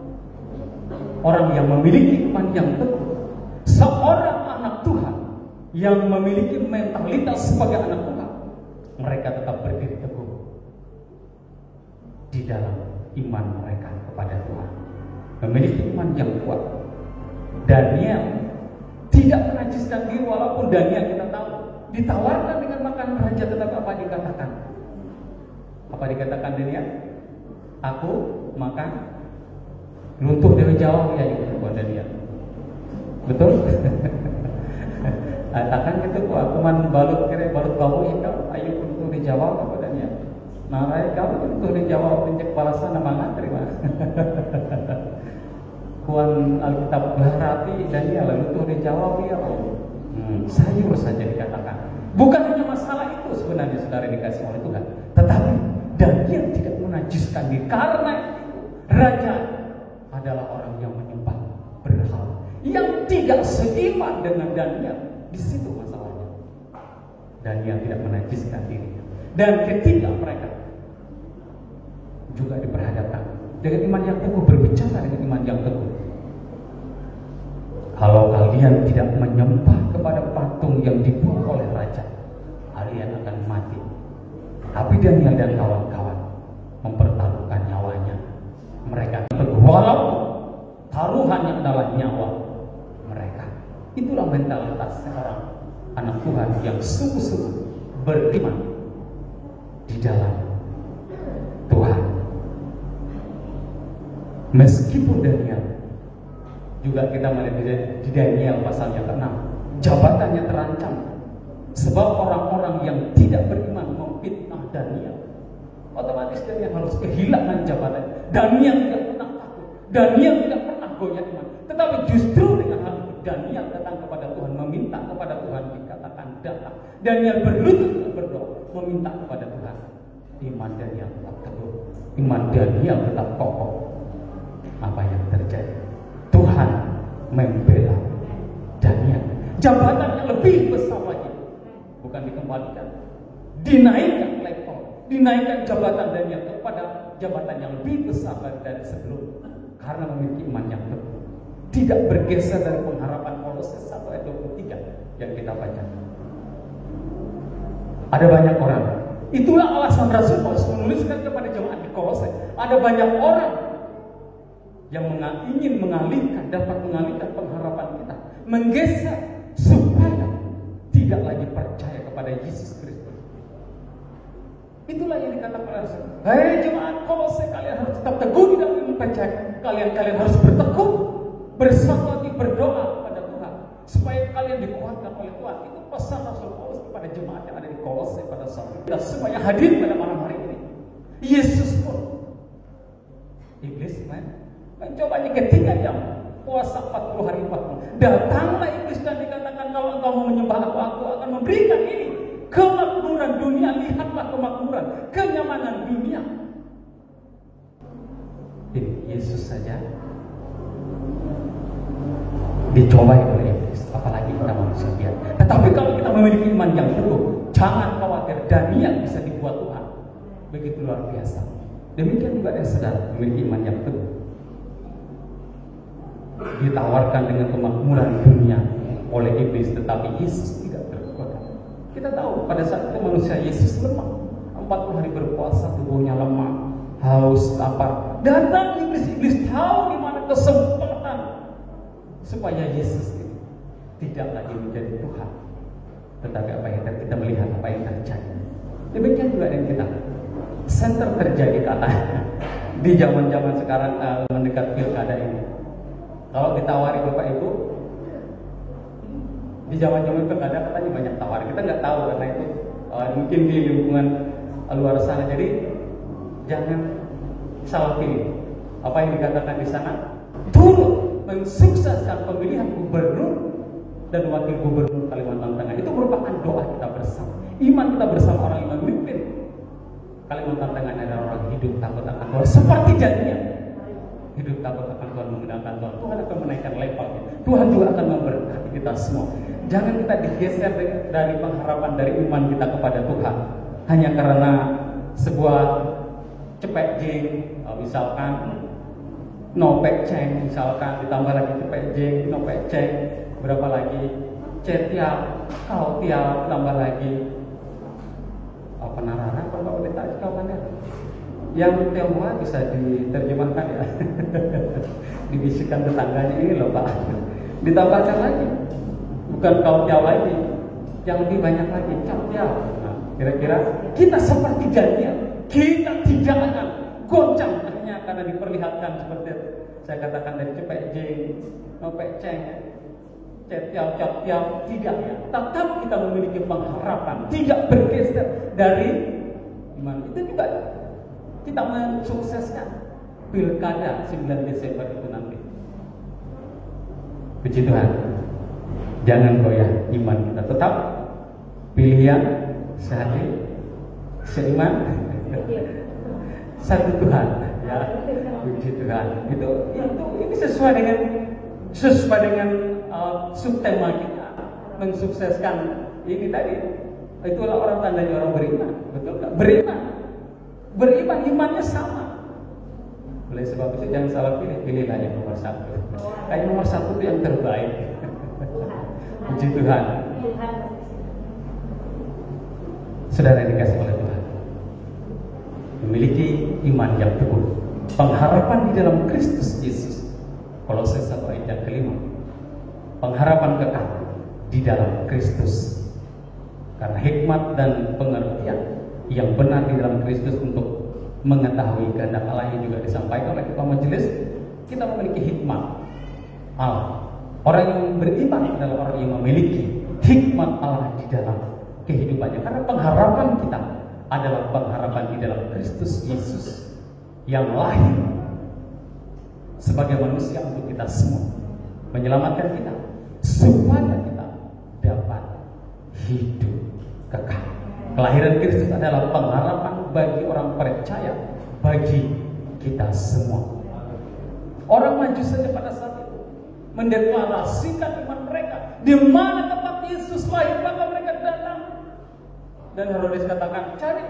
orang yang memiliki iman yang teguh, seorang anak Tuhan yang memiliki mentalitas sebagai anak Tuhan, mereka tetap berdiri teguh di dalam iman mereka kepada Tuhan. memiliki iman yang kuat. Daniel tidak menajiskan diri, walaupun Daniel kita tahu ditawarkan dengan makanan raja, tetapi apa dikatakan? Apa dikatakan Daniel? Aku makan luntur dari Jawa ya, itu buat Daniel. Betul? Katakan gitu, aku man balut bawu ikau, ayo luntur di Jawa kepada Daniel. Narai kau luntur di Jawa pencek balasan nama terima. Kuan Alkitab berarti Daniel luntur di Jawa ya. Sayur saja dikatakan. Bukan hanya masalah itu sebenarnya saudara dikasih oleh Tuhan, tetapi Daniel tidak menajiskan diri. Karena itu raja adalah orang yang menyembah berhala, yang tidak seiman dengan Daniel. Di situ masalahnya. Daniel tidak menajiskan diri. Dan ketika mereka juga diperhadapkan dengan iman yang teguh, berbicara dengan iman yang teguh, kalau kalian tidak menyembah kepada patung yang dibuat oleh raja, kalian akan mati. Tapi Daniel dan kawan-kawan mempertaruhkan nyawanya. Mereka teguh, walaupun taruhannya adalah nyawa mereka. Itulah mentalitas seorang anak Tuhan yang sungguh-sungguh beriman di dalam Tuhan. Meskipun Daniel, juga kita melihat di Daniel pasal yang ke-6, jabatannya terancam sebab orang-orang yang tidak beriman memfitnah Daniel. Otomatis Daniel harus kehilangan jabatan. Daniel tidak pernah takut, Daniel tidak pernah goyah iman. Tetapi justru dengan hal itu Daniel datang kepada Tuhan, meminta kepada Tuhan, dikatakan datang. Daniel berlutut berdoa, meminta kepada Tuhan. Iman Daniel tetap teguh, iman Daniel tetap kokoh. Apa yang terjadi? Tuhan membela Daniel. Jabatannya lebih besar lagi, bukan dikembalikan, dinaikkan level, dinaikkan jabatan Daniel kepada jabatan yang lebih besar dari sebelum, karena memiliki iman yang teguh, tidak bergeser dari pengharapan Kolose 1 ayat 23 yang kita baca. Ada banyak orang, itulah alasan Rasul Paulus menuliskan kepada jemaat di Kolose. Ada banyak orang yang ingin mengalihkan, dapat mengalihkan pengharapan kita, menggeser supaya tidak lagi percaya kepada Yesus Kristus. Itulah yang dikatakan oleh Rasul. Hei jemaat Kolose, kalian harus tetap teguh di dalam iman percaya. Kalian harus bertekun, bersatu lagi berdoa kepada Tuhan supaya kalian dikuatkan oleh Tuhan. Itu pesan Rasul Paulus kepada jemaat yang ada di Kolose pada saat itu. Dan semuanya hadir pada malam hari ini. Yesus pun, iblis mencobanya ketika yang puasa 40 hari 40. Datanglah iblis dan dikatakan, kalau engkau mau menyembah aku akan memberikan ini kemakmuran dunia. Lihatlah kemakmuran, kenyamanan dunia. Jadi Yesus saja dicobai oleh iblis, apalagi kita manusia biasa. Tetapi kalau kita memiliki iman yang teguh, jangan khawatir, Daniel bisa dibuat Tuhan. Begitu luar biasa. Demikian juga yang sedang memiliki iman yang teguh, ditawarkan dengan kemakmuran dunia oleh iblis, tetapi Yesus tidak tergoda. Kita tahu pada saat itu manusia Yesus lemah, 40 hari berpuasa, tubuhnya lemah, haus, lapar. Datang iblis tahu di mana kesempatan supaya Yesus tidak lagi menjadi Tuhan. Tetapi apa yang kita melihat apa yang terjadi. Demikian juga dengan kita. Center terjadi katanya di zaman-zaman sekarang mendekat pilkada ini. Kalau ditawari Bapak Ibu, di zaman-zaman pilkada katanya banyak tawar. Kita nggak tahu karena itu mungkin di lingkungan luar sana. Jadi jangan salah pilih. Apa yang dikatakan di sana? Turut mensukseskan pemilihan gubernur dan wakil gubernur Kalimantan Tengah. Itu merupakan doa kita bersama, iman kita bersama orang yang memimpin Kalimantan Tengah adalah orang hidup takut akan Tuhan seperti Daniel. Hidup takut akan Tuhan, menggunakan Tuhan. Tuhan akan menaikkan levelnya. Tuhan juga akan memberkati kita semua. Jangan kita digeser dari pengharapan, dari iman kita kepada Tuhan hanya karena sebuah cepet jeng, misalkan nopek ceng, misalkan ditambah lagi cepet jeng, nopek ceng, berapa lagi cetial, kau tial, tambah lagi penarana, kalau boleh tak kau mana? Yang Tionghoa bisa diterjemahkan ya. Dibisikkan tetangganya, ini loh Pak. Ditambahkan lagi, bukan kau tiao lagi, yang lebih banyak lagi kau tiao. Nah, kira-kira kita seperti Daniel, kita tidak akan goncang hanya karena diperlihatkan seperti saya katakan dari cepek jeng, nopek ceng, cetiao, tiao, tidak ya. Tetap kita memiliki pengharapan, tidak bergeser dari iman. Itu juga kita mensukseskan pilkada 9 Desember itu nanti. Puji Tuhan, jangan goyah iman kita, tetap pilihan sehati, seiman, satu Tuhan. Ya, puji Tuhan. Ini sesuai dengan subtema kita, mensukseskan ini tadi. Itulah orang tandanya orang beriman, betul nggak? Beriman, imannya sama. Oleh sebab itu jangan salah pilihlah yang nomor 1. Kayak nomor 1 itu yang terbaik. Puji Tuhan. Saudara dikasih oleh Tuhan, memiliki iman yang teguh, pengharapan di dalam Kristus Yesus. Kolose 1 ayat yang kelima, pengharapan kekal di dalam Kristus. Karena hikmat dan pengertian yang benar di dalam Kristus untuk mengetahui kehendak Allah yang juga disampaikan oleh ketua majelis, kita memiliki hikmat Allah. Orang yang beriman adalah orang yang memiliki hikmat Allah di dalam kehidupannya. Karena pengharapan kita adalah pengharapan di dalam Kristus Yesus yang lahir sebagai manusia untuk kita semua, menyelamatkan kita supaya kita dapat hidup kekal. Kelahiran Kristus adalah pengharapan bagi orang percaya, bagi kita semua. Orang Majus saja pada saat itu mendeklarasikan iman mereka, di mana tempat Yesus lahir maka mereka datang. Dan Herodes katakan, cari,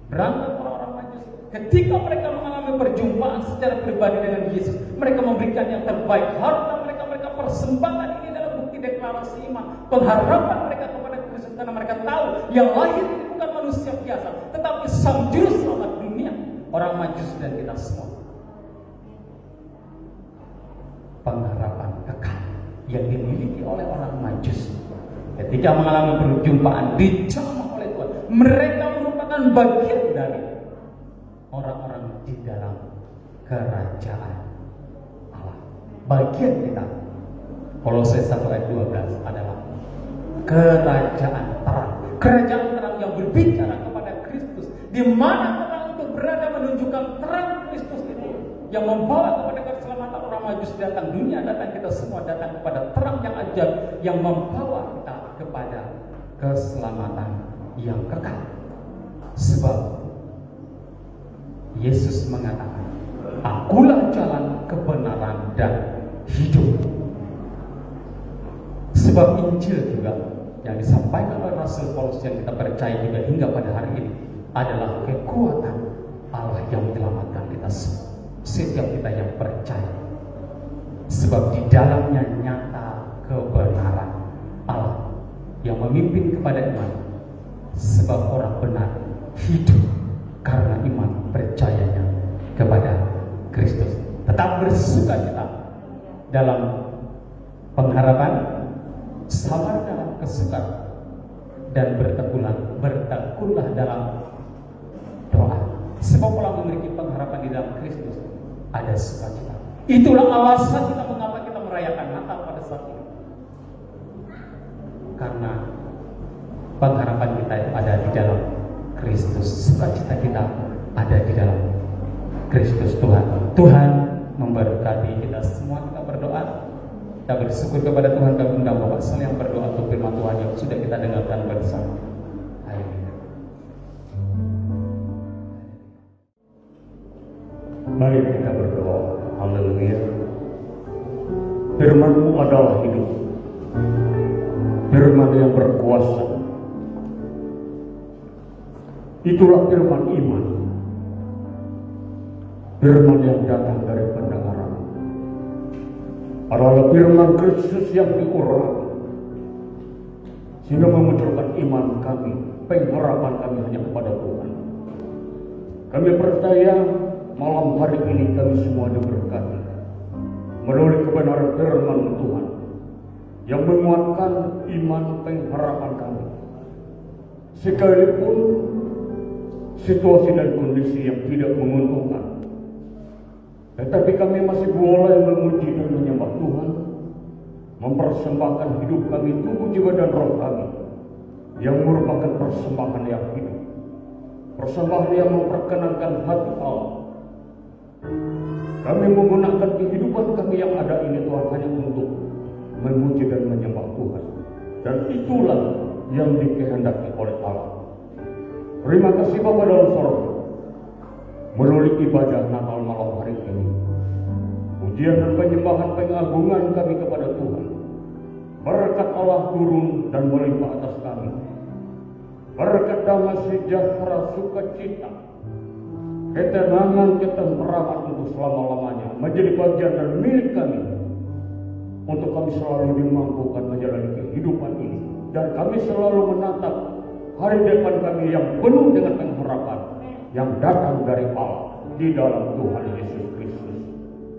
berangkat orang-orang Majus. Ketika mereka mengalami perjumpaan secara pribadi dengan Yesus, mereka memberikan yang terbaik, harta mereka persembahkan. Ini adalah bukti deklarasi iman, pengharapan mereka kepada Kristus, karena mereka tahu yang lahir ini bukan manusia biasa, tetapi Sang Juru Selamat dunia, orang Majus dan kita semua. Pengharapan kekal yang dimiliki oleh orang Majus ketika mengalami perjumpaan dijamah oleh Tuhan, mereka merupakan bagian dari orang-orang di dalam kerajaan Allah. Bagian kita, Kolose 1 ayat 12 adalah kerajaan terang yang berbicara kepada Kristus, di mana terang itu berada menunjukkan terang Kristus itu yang membawa kepada keselamatan. Orang Majus datang, dunia datang, kita semua datang kepada terang yang ajaib yang membawa kita kepada keselamatan yang kekal. Sebab Yesus mengatakan, akulah jalan, kebenaran, dan hidup. Sebab Injil juga yang disampaikan oleh Rasul Paulus yang kita percaya juga hingga pada hari ini adalah kekuatan Allah yang menyelamatkan kita semua, setiap kita yang percaya. Sebab di dalamnya nyata kebenaran Allah yang memimpin kepada iman. Sebab orang benar hidup karena iman percayanya kepada Kristus. Tetap bersukacita dalam pengharapan, sabar dalam kesukaran, dan bertekunlah dalam doa. Sebab orang memiliki pengharapan di dalam Kristus ada sukacita. Itulah alasan kita mengapa kita merayakan Natal pada saat ini. Karena pengharapan kita itu ada di dalam Kristus. Sukacita kita ada di dalam Kristus Tuhan. Tuhan memberkati kita semua. Kita berdoa, kita bersyukur kepada Tuhan. Kami undang Bapak Sel yang berdoa untuk firman Tuhan yang sudah kita dengarkan bersama. Amin. Mari kita berdoa. Haleluya. Firman-Mu adalah hidup, firman yang berkuasa. Itulah firman iman, firman yang datang dari pendengaran. Adalah firman Kristus yang diurapi sehingga memunculkan iman kami, pengharapan kami hanya kepada Tuhan. Kami percaya malam hari ini kami semua diberkati melalui kebenaran firman Tuhan yang menguatkan iman pengharapan kami. Sekalipun situasi dan kondisi yang tidak menguntungkan, tetapi kami masih boleh memuji dan menyembah Tuhan, mempersembahkan hidup kami, tubuh, jiwa, dan roh kami yang merupakan persembahan yang hidup, persembahan yang memperkenankan hati Allah. Kami menggunakan kehidupan kami yang ada ini Tuhan hanya untuk memuji dan menyembah Tuhan, dan itulah yang dikehendaki oleh Allah. Terima kasih Bapa dalam sorga, melalui ibadah Natal malam hari ini, pujian dan penyembahan pengagungan kami kepada Tuhan, berkat Allah turun dan melimpah atas kami. Berkat damai sejahtera sukacita, ketenangan ketenteraman untuk selama-lamanya menjadi bagian dan milik kami, untuk kami selalu dimampukan menjalani kehidupan ini, dan kami selalu menatap hari depan kami yang penuh dengan pengharapan yang datang dari Allah di dalam Tuhan Yesus Kristus.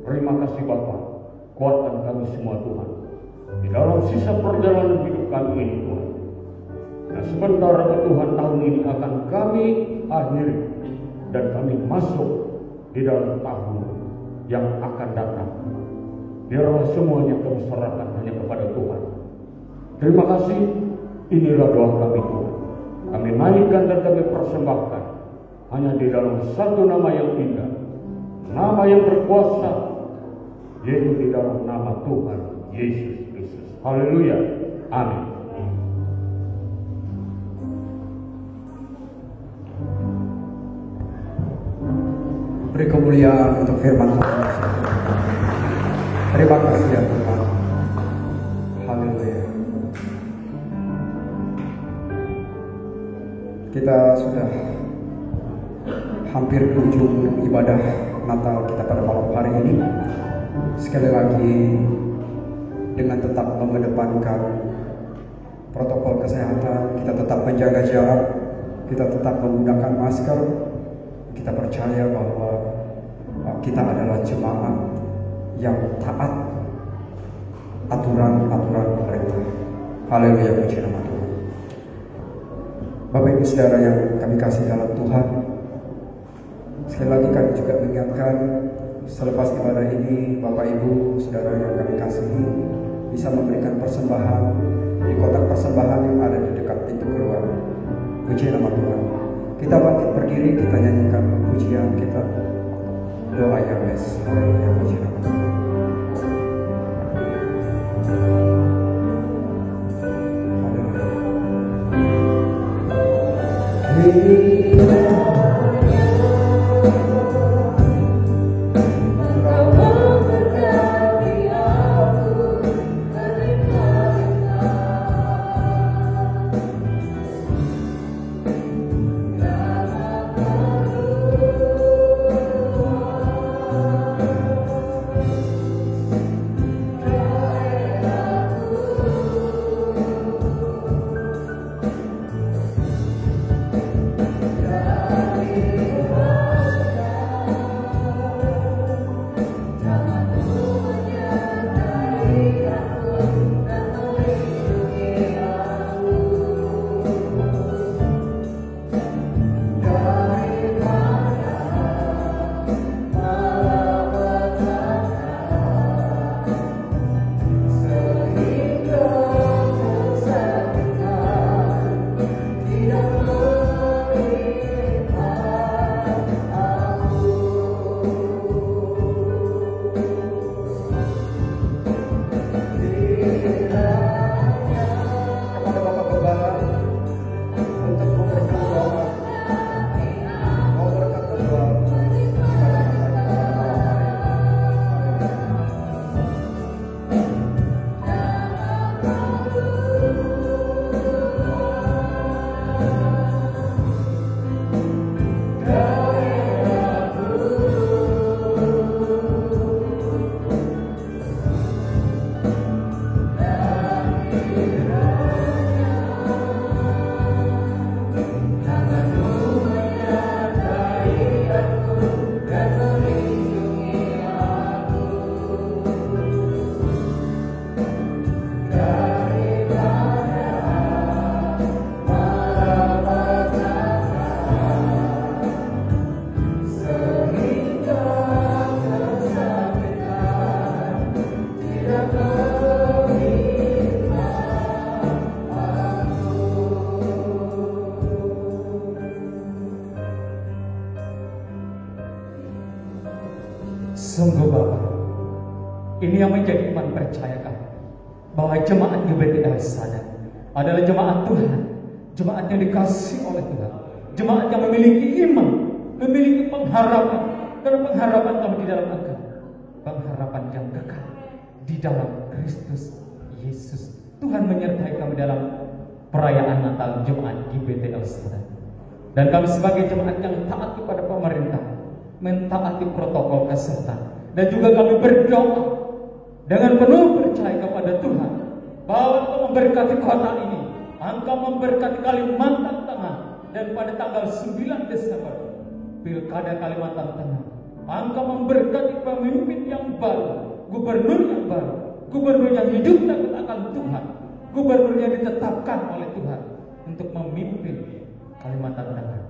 Terima kasih Bapa, kuatkan kami semua Tuhan di dalam sisa perjalanan hidup kami ini Tuhan. Nah, sebentar Tuhan tahun ini akan kami akhiri dan kami masuk di dalam tahun yang akan datang. Biarlah semuanya kami serahkan hanya kepada Tuhan. Terima kasih, inilah doa kami Tuhan. Kami naikkan dan kami persembahkan hanya di dalam satu nama yang indah, nama yang berkuasa, yaitu di dalam nama Tuhan Yesus Kristus. Haleluya, amin. Beri kemuliaan untuk firman Tuhan. Terima kasih ya Tuhan. Haleluya. Kita sudah hampir di ujung ibadah Natal kita pada malam hari ini. Sekali lagi, dengan tetap mengedepankan protokol kesehatan, kita tetap menjaga jarak, kita tetap menggunakan masker, kita percaya bahwa kita adalah jemaat yang taat aturan-aturan pemerintah. Haleluya, puji nama Tuhan. Bapak Ibu Saudara yang kami kasih dalam Tuhan, sekali lagi kami juga mengingatkan, selepas ibadah ini Bapak Ibu Saudara yang kami kasihi bisa memberikan persembahan di kotak persembahan yang ada di dekat pintu keluar. Puji nama Tuhan. Kita bangkit berdiri, kita nyanyikan pujian kita, doa Yahweh. Haleluya, puji nama Tuhan. Sungguh Bapa, ini yang menjadi iman percaya kami, bahwa jemaat GBT El Shaddai adalah jemaat Tuhan, jemaat yang dikasihi oleh Tuhan, jemaat yang memiliki iman, memiliki pengharapan, karena pengharapan kami di dalam Engkau, pengharapan yang kekal di dalam Kristus Yesus. Tuhan menyertai kami dalam perayaan Natal jemaat GBT El Shaddai, dan kami sebagai jemaat yang taat kepada pemerintah, mentaati protokol kesehatan, dan juga kami berdoa dengan penuh percaya kepada Tuhan bahwa Engkau memberkati kota ini, Engkau memberkati Kalimantan Tengah, dan pada tanggal 9 Desember Pilkada Kalimantan Tengah, Engkau memberkati pemimpin yang baru, gubernur yang baru, gubernur yang hidup takut akan Tuhan, gubernur yang ditetapkan oleh Tuhan untuk memimpin Kalimantan Tengah.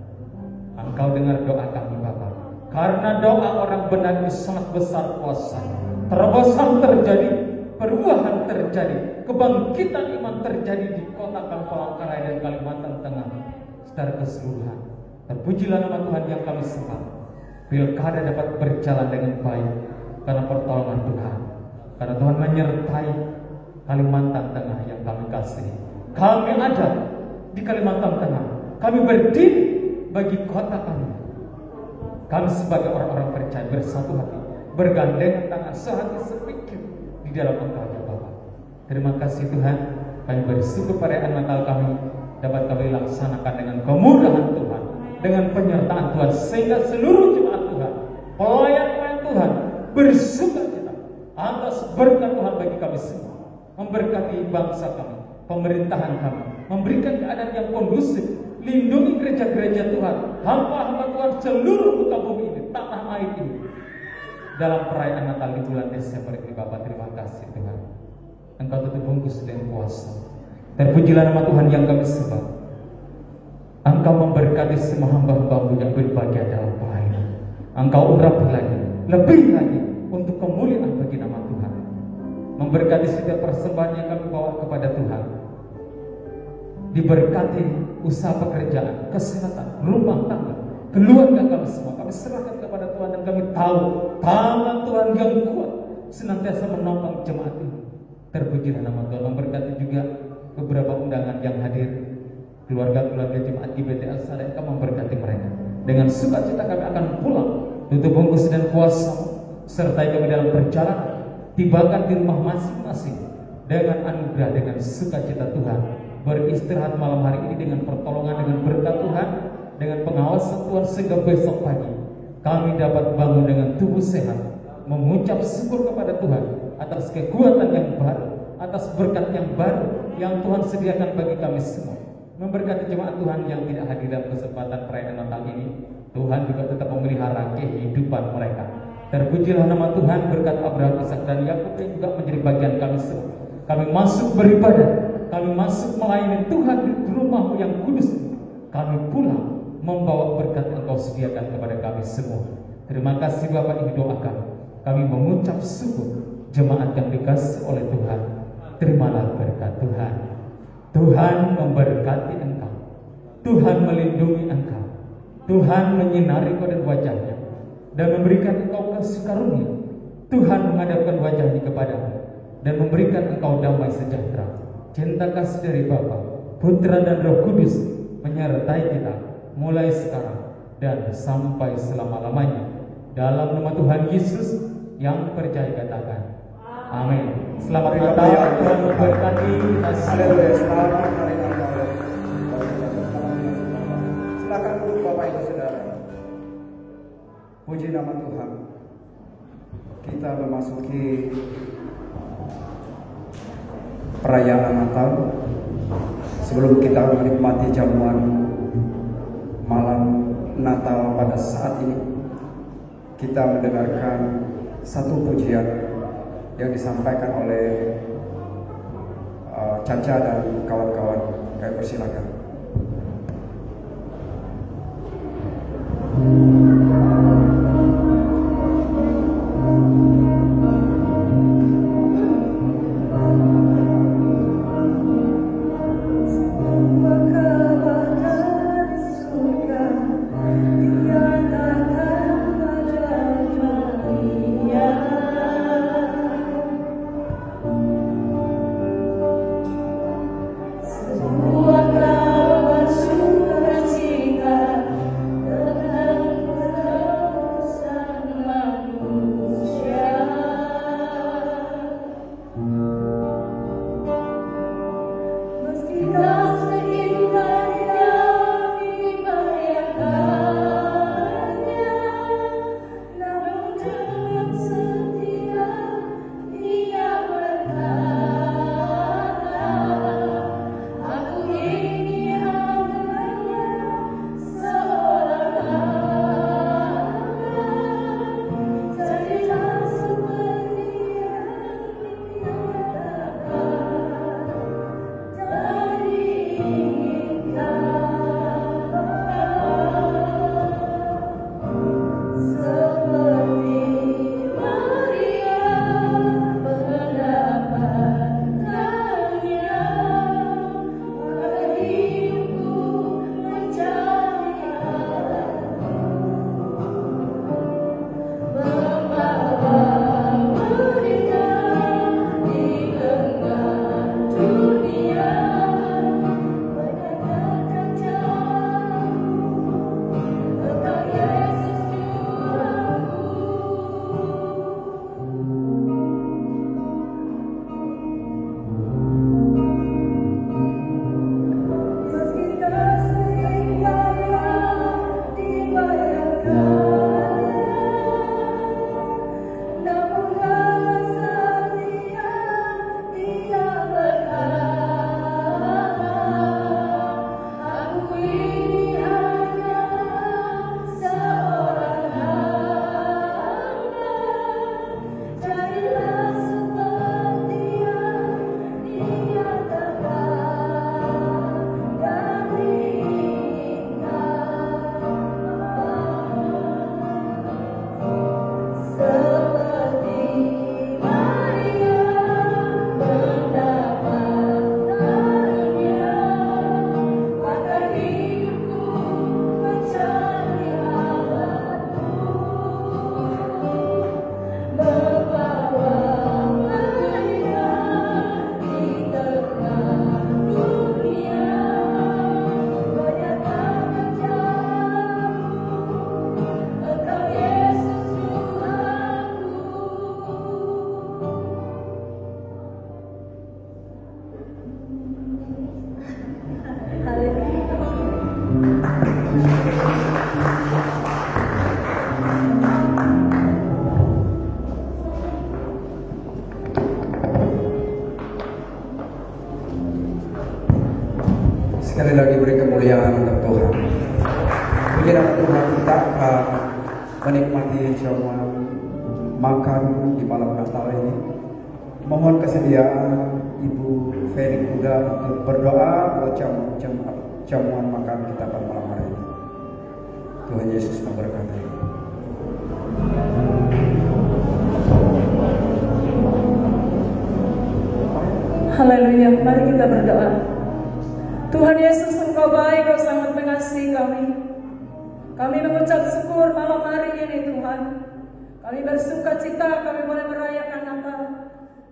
Engkau dengar doa kami Bapa, karena doa orang benar itu sangat besar kuasa. Terobosan terjadi, perubahan terjadi, kebangkitan iman terjadi di kota Palangkaraya dan Kalimantan Tengah secara keseluruhan. Terpujilah nama Tuhan yang kami sembah. Pilkada dapat berjalan dengan baik karena pertolongan Tuhan, karena Tuhan menyertai Kalimantan Tengah yang kami kasih. Kami ada di Kalimantan Tengah, kami berdiri bagi kota kami. Kami sebagai orang-orang percaya bersatu hati, bergandengan tangan, sehati sepikir di dalam Engkau ya Bapa. Terima kasih Tuhan, kami bersyukur perayaan Natal kami dapat kami laksanakan dengan kemurahan Tuhan, dengan penyertaan Tuhan, sehingga seluruh jemaat Tuhan, pelayan-pelayan Tuhan bersukacita atas berkat Tuhan bagi kami semua, memberkati bangsa kami, pemerintahan kami, memberikan keadaan yang kondusif, lindungi gereja-gereja Tuhan, hamba-hamba Tuhan seluruh muka bumi ini, tanah air ini, dalam perayaan Natal di bulan Desember ini. Bapak, terima kasih Tuhan, Engkau tutup bungkus dengan kuasa. Terpujilah nama Tuhan yang kami sembah. Engkau memberkati semua hamba-hamba-Mu yang berbahagia dalam pelayanan. Engkau urapi lagi, lebih lagi untuk kemuliaan bagi nama Tuhan. Memberkati setiap persembahan yang kami bawa kepada Tuhan. Diberkati usaha pekerjaan, kesehatan, rumah tangga, keluarga kami semua. Kami serahkan kepada Tuhan, dan kami tahu tangan Tuhan yang kuat senantiasa menopang jemaat ini. Terpujilah nama Tuhan. Memberkati juga beberapa undangan yang hadir, keluarga-keluarga jemaat GBT El Shaddai. Kami memberkati mereka. Dengan sukacita kami akan pulang, tutup bungkus dan kuasa, sertai kami dalam perjalanan, tibakan di rumah masing-masing dengan anugerah, dengan sukacita Tuhan. Beristirahat malam hari ini dengan pertolongan, dengan berkat Tuhan, dengan pengawasan Tuhan, sehingga besok pagi kami dapat bangun dengan tubuh sehat, mengucap syukur kepada Tuhan atas kekuatan yang baru, atas berkat yang baru yang Tuhan sediakan bagi kami semua. Memberkati jemaat Tuhan yang tidak hadir dalam kesempatan perayaan Natal ini, Tuhan juga tetap memelihara kehidupan mereka. Terpujilah nama Tuhan, berkat Abraham, Ishak dan Yakub yang juga menjadi bagian kami semua. Kami masuk beribadah, kami masuk melayani Tuhan di rumah-Mu yang kudus. Kami pulang membawa berkat Engkau sediakan kepada kami semua. Terima kasih Bapak, ini doa kami. Kami mengucap syukur jemaat yang dikasihi oleh Tuhan. Terimalah berkat Tuhan. Tuhan memberkati engkau, Tuhan melindungi engkau, Tuhan menyinari kodrat wajahnya dan memberikan engkau kasih karunia. Tuhan menghadapkan wajahnya kepadamu dan memberikan engkau damai sejahtera. Cinta kasih dari Bapa, Putra dan Roh Kudus menyertai kita mulai sekarang dan sampai selama-lamanya. Dalam nama Tuhan Yesus yang percaya katakan amin. Selamat Natal, Tuhan memberkati. Haleluya, selamat hari Natal. Silakan duduk Bapak Ibu Saudara. Puji nama Tuhan. Kita memasuki perayaan Natal. Sebelum kita menikmati jamuan malam Natal pada saat ini, kita mendengarkan satu pujian yang disampaikan oleh Caca dan kawan-kawan. Kami persilakan. Yeah. Sekali lagi beri kemuliaan untuk Tuhan. Puji nama Tuhan, kita akan menikmati semua makan di malam Natal ini. Mohon kesediaan Ibu Ferry Kuda untuk berdoa buat jamuan makan kita pada malam hari ini. Tuhan Yesus memberkati. Haleluya, mari kita berdoa. Tuhan Yesus, Engkau baik, Engkau sangat mengasihi kami. Kami mengucap syukur malam hari ini Tuhan. Kami bersuka cita, kami boleh merayakan Natal.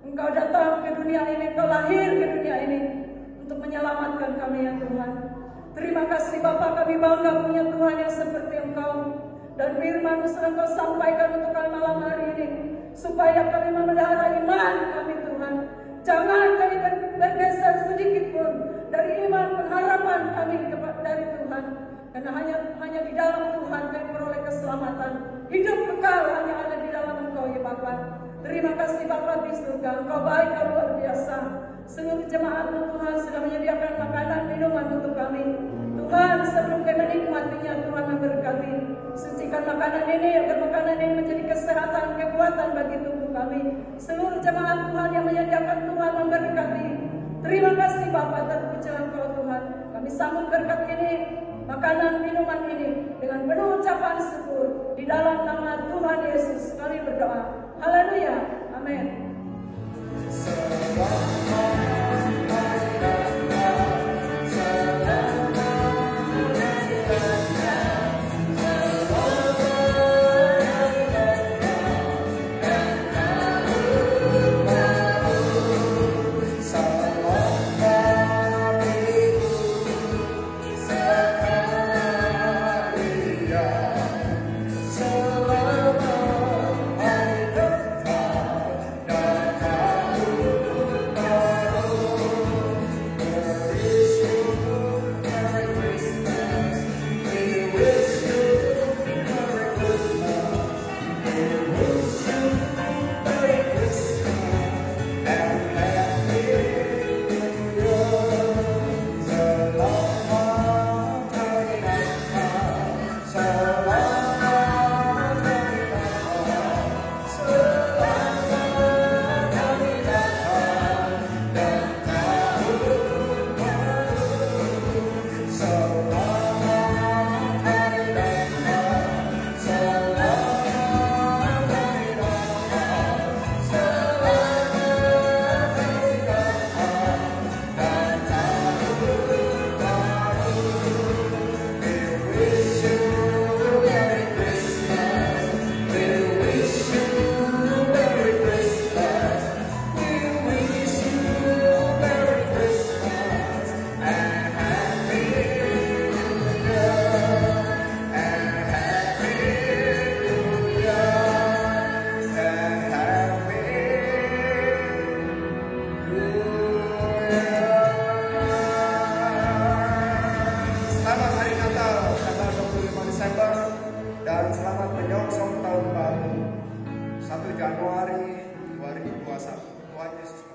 Engkau datang ke dunia ini, Engkau lahir ke dunia ini untuk menyelamatkan kami ya Tuhan. Terima kasih Bapa, kami bangga punya Tuhan yang seperti Engkau. Dan firman-Mu sudah Engkau sampaikan untuk kami malam hari ini, supaya kami memelihara iman kami Tuhan. Jangan kami bergeser sedikit pun dari iman pengharapan kami dari Tuhan. Karena hanya di dalam Tuhan kami peroleh keselamatan. Hidup kekal hanya ada di dalam Engkau ya Bapa. Terima kasih Bapa di surga, Engkau baik, Engkau luar biasa. Seluruh jemaat-Mu Tuhan sudah menyediakan makanan minuman untuk kami. Tuhan, sebelum kami menikmatinya, Tuhan memberkati. Sucikan makanan ini agar makanan ini menjadi kesehatan, kekuatan bagi tubuh kami. Seluruh jemaat Tuhan yang menyediakan, Tuhan memberkati. Terima kasih Bapa, terpujilah Engkau Tuhan. Kami sambut berkat ini, makanan minuman ini dengan penuh ucapan syukur. Di dalam nama Tuhan Yesus kami berdoa. Haleluya. Amin. dan selamat menyongsong tahun baru 1 Januari 2021. Tuhan Yesus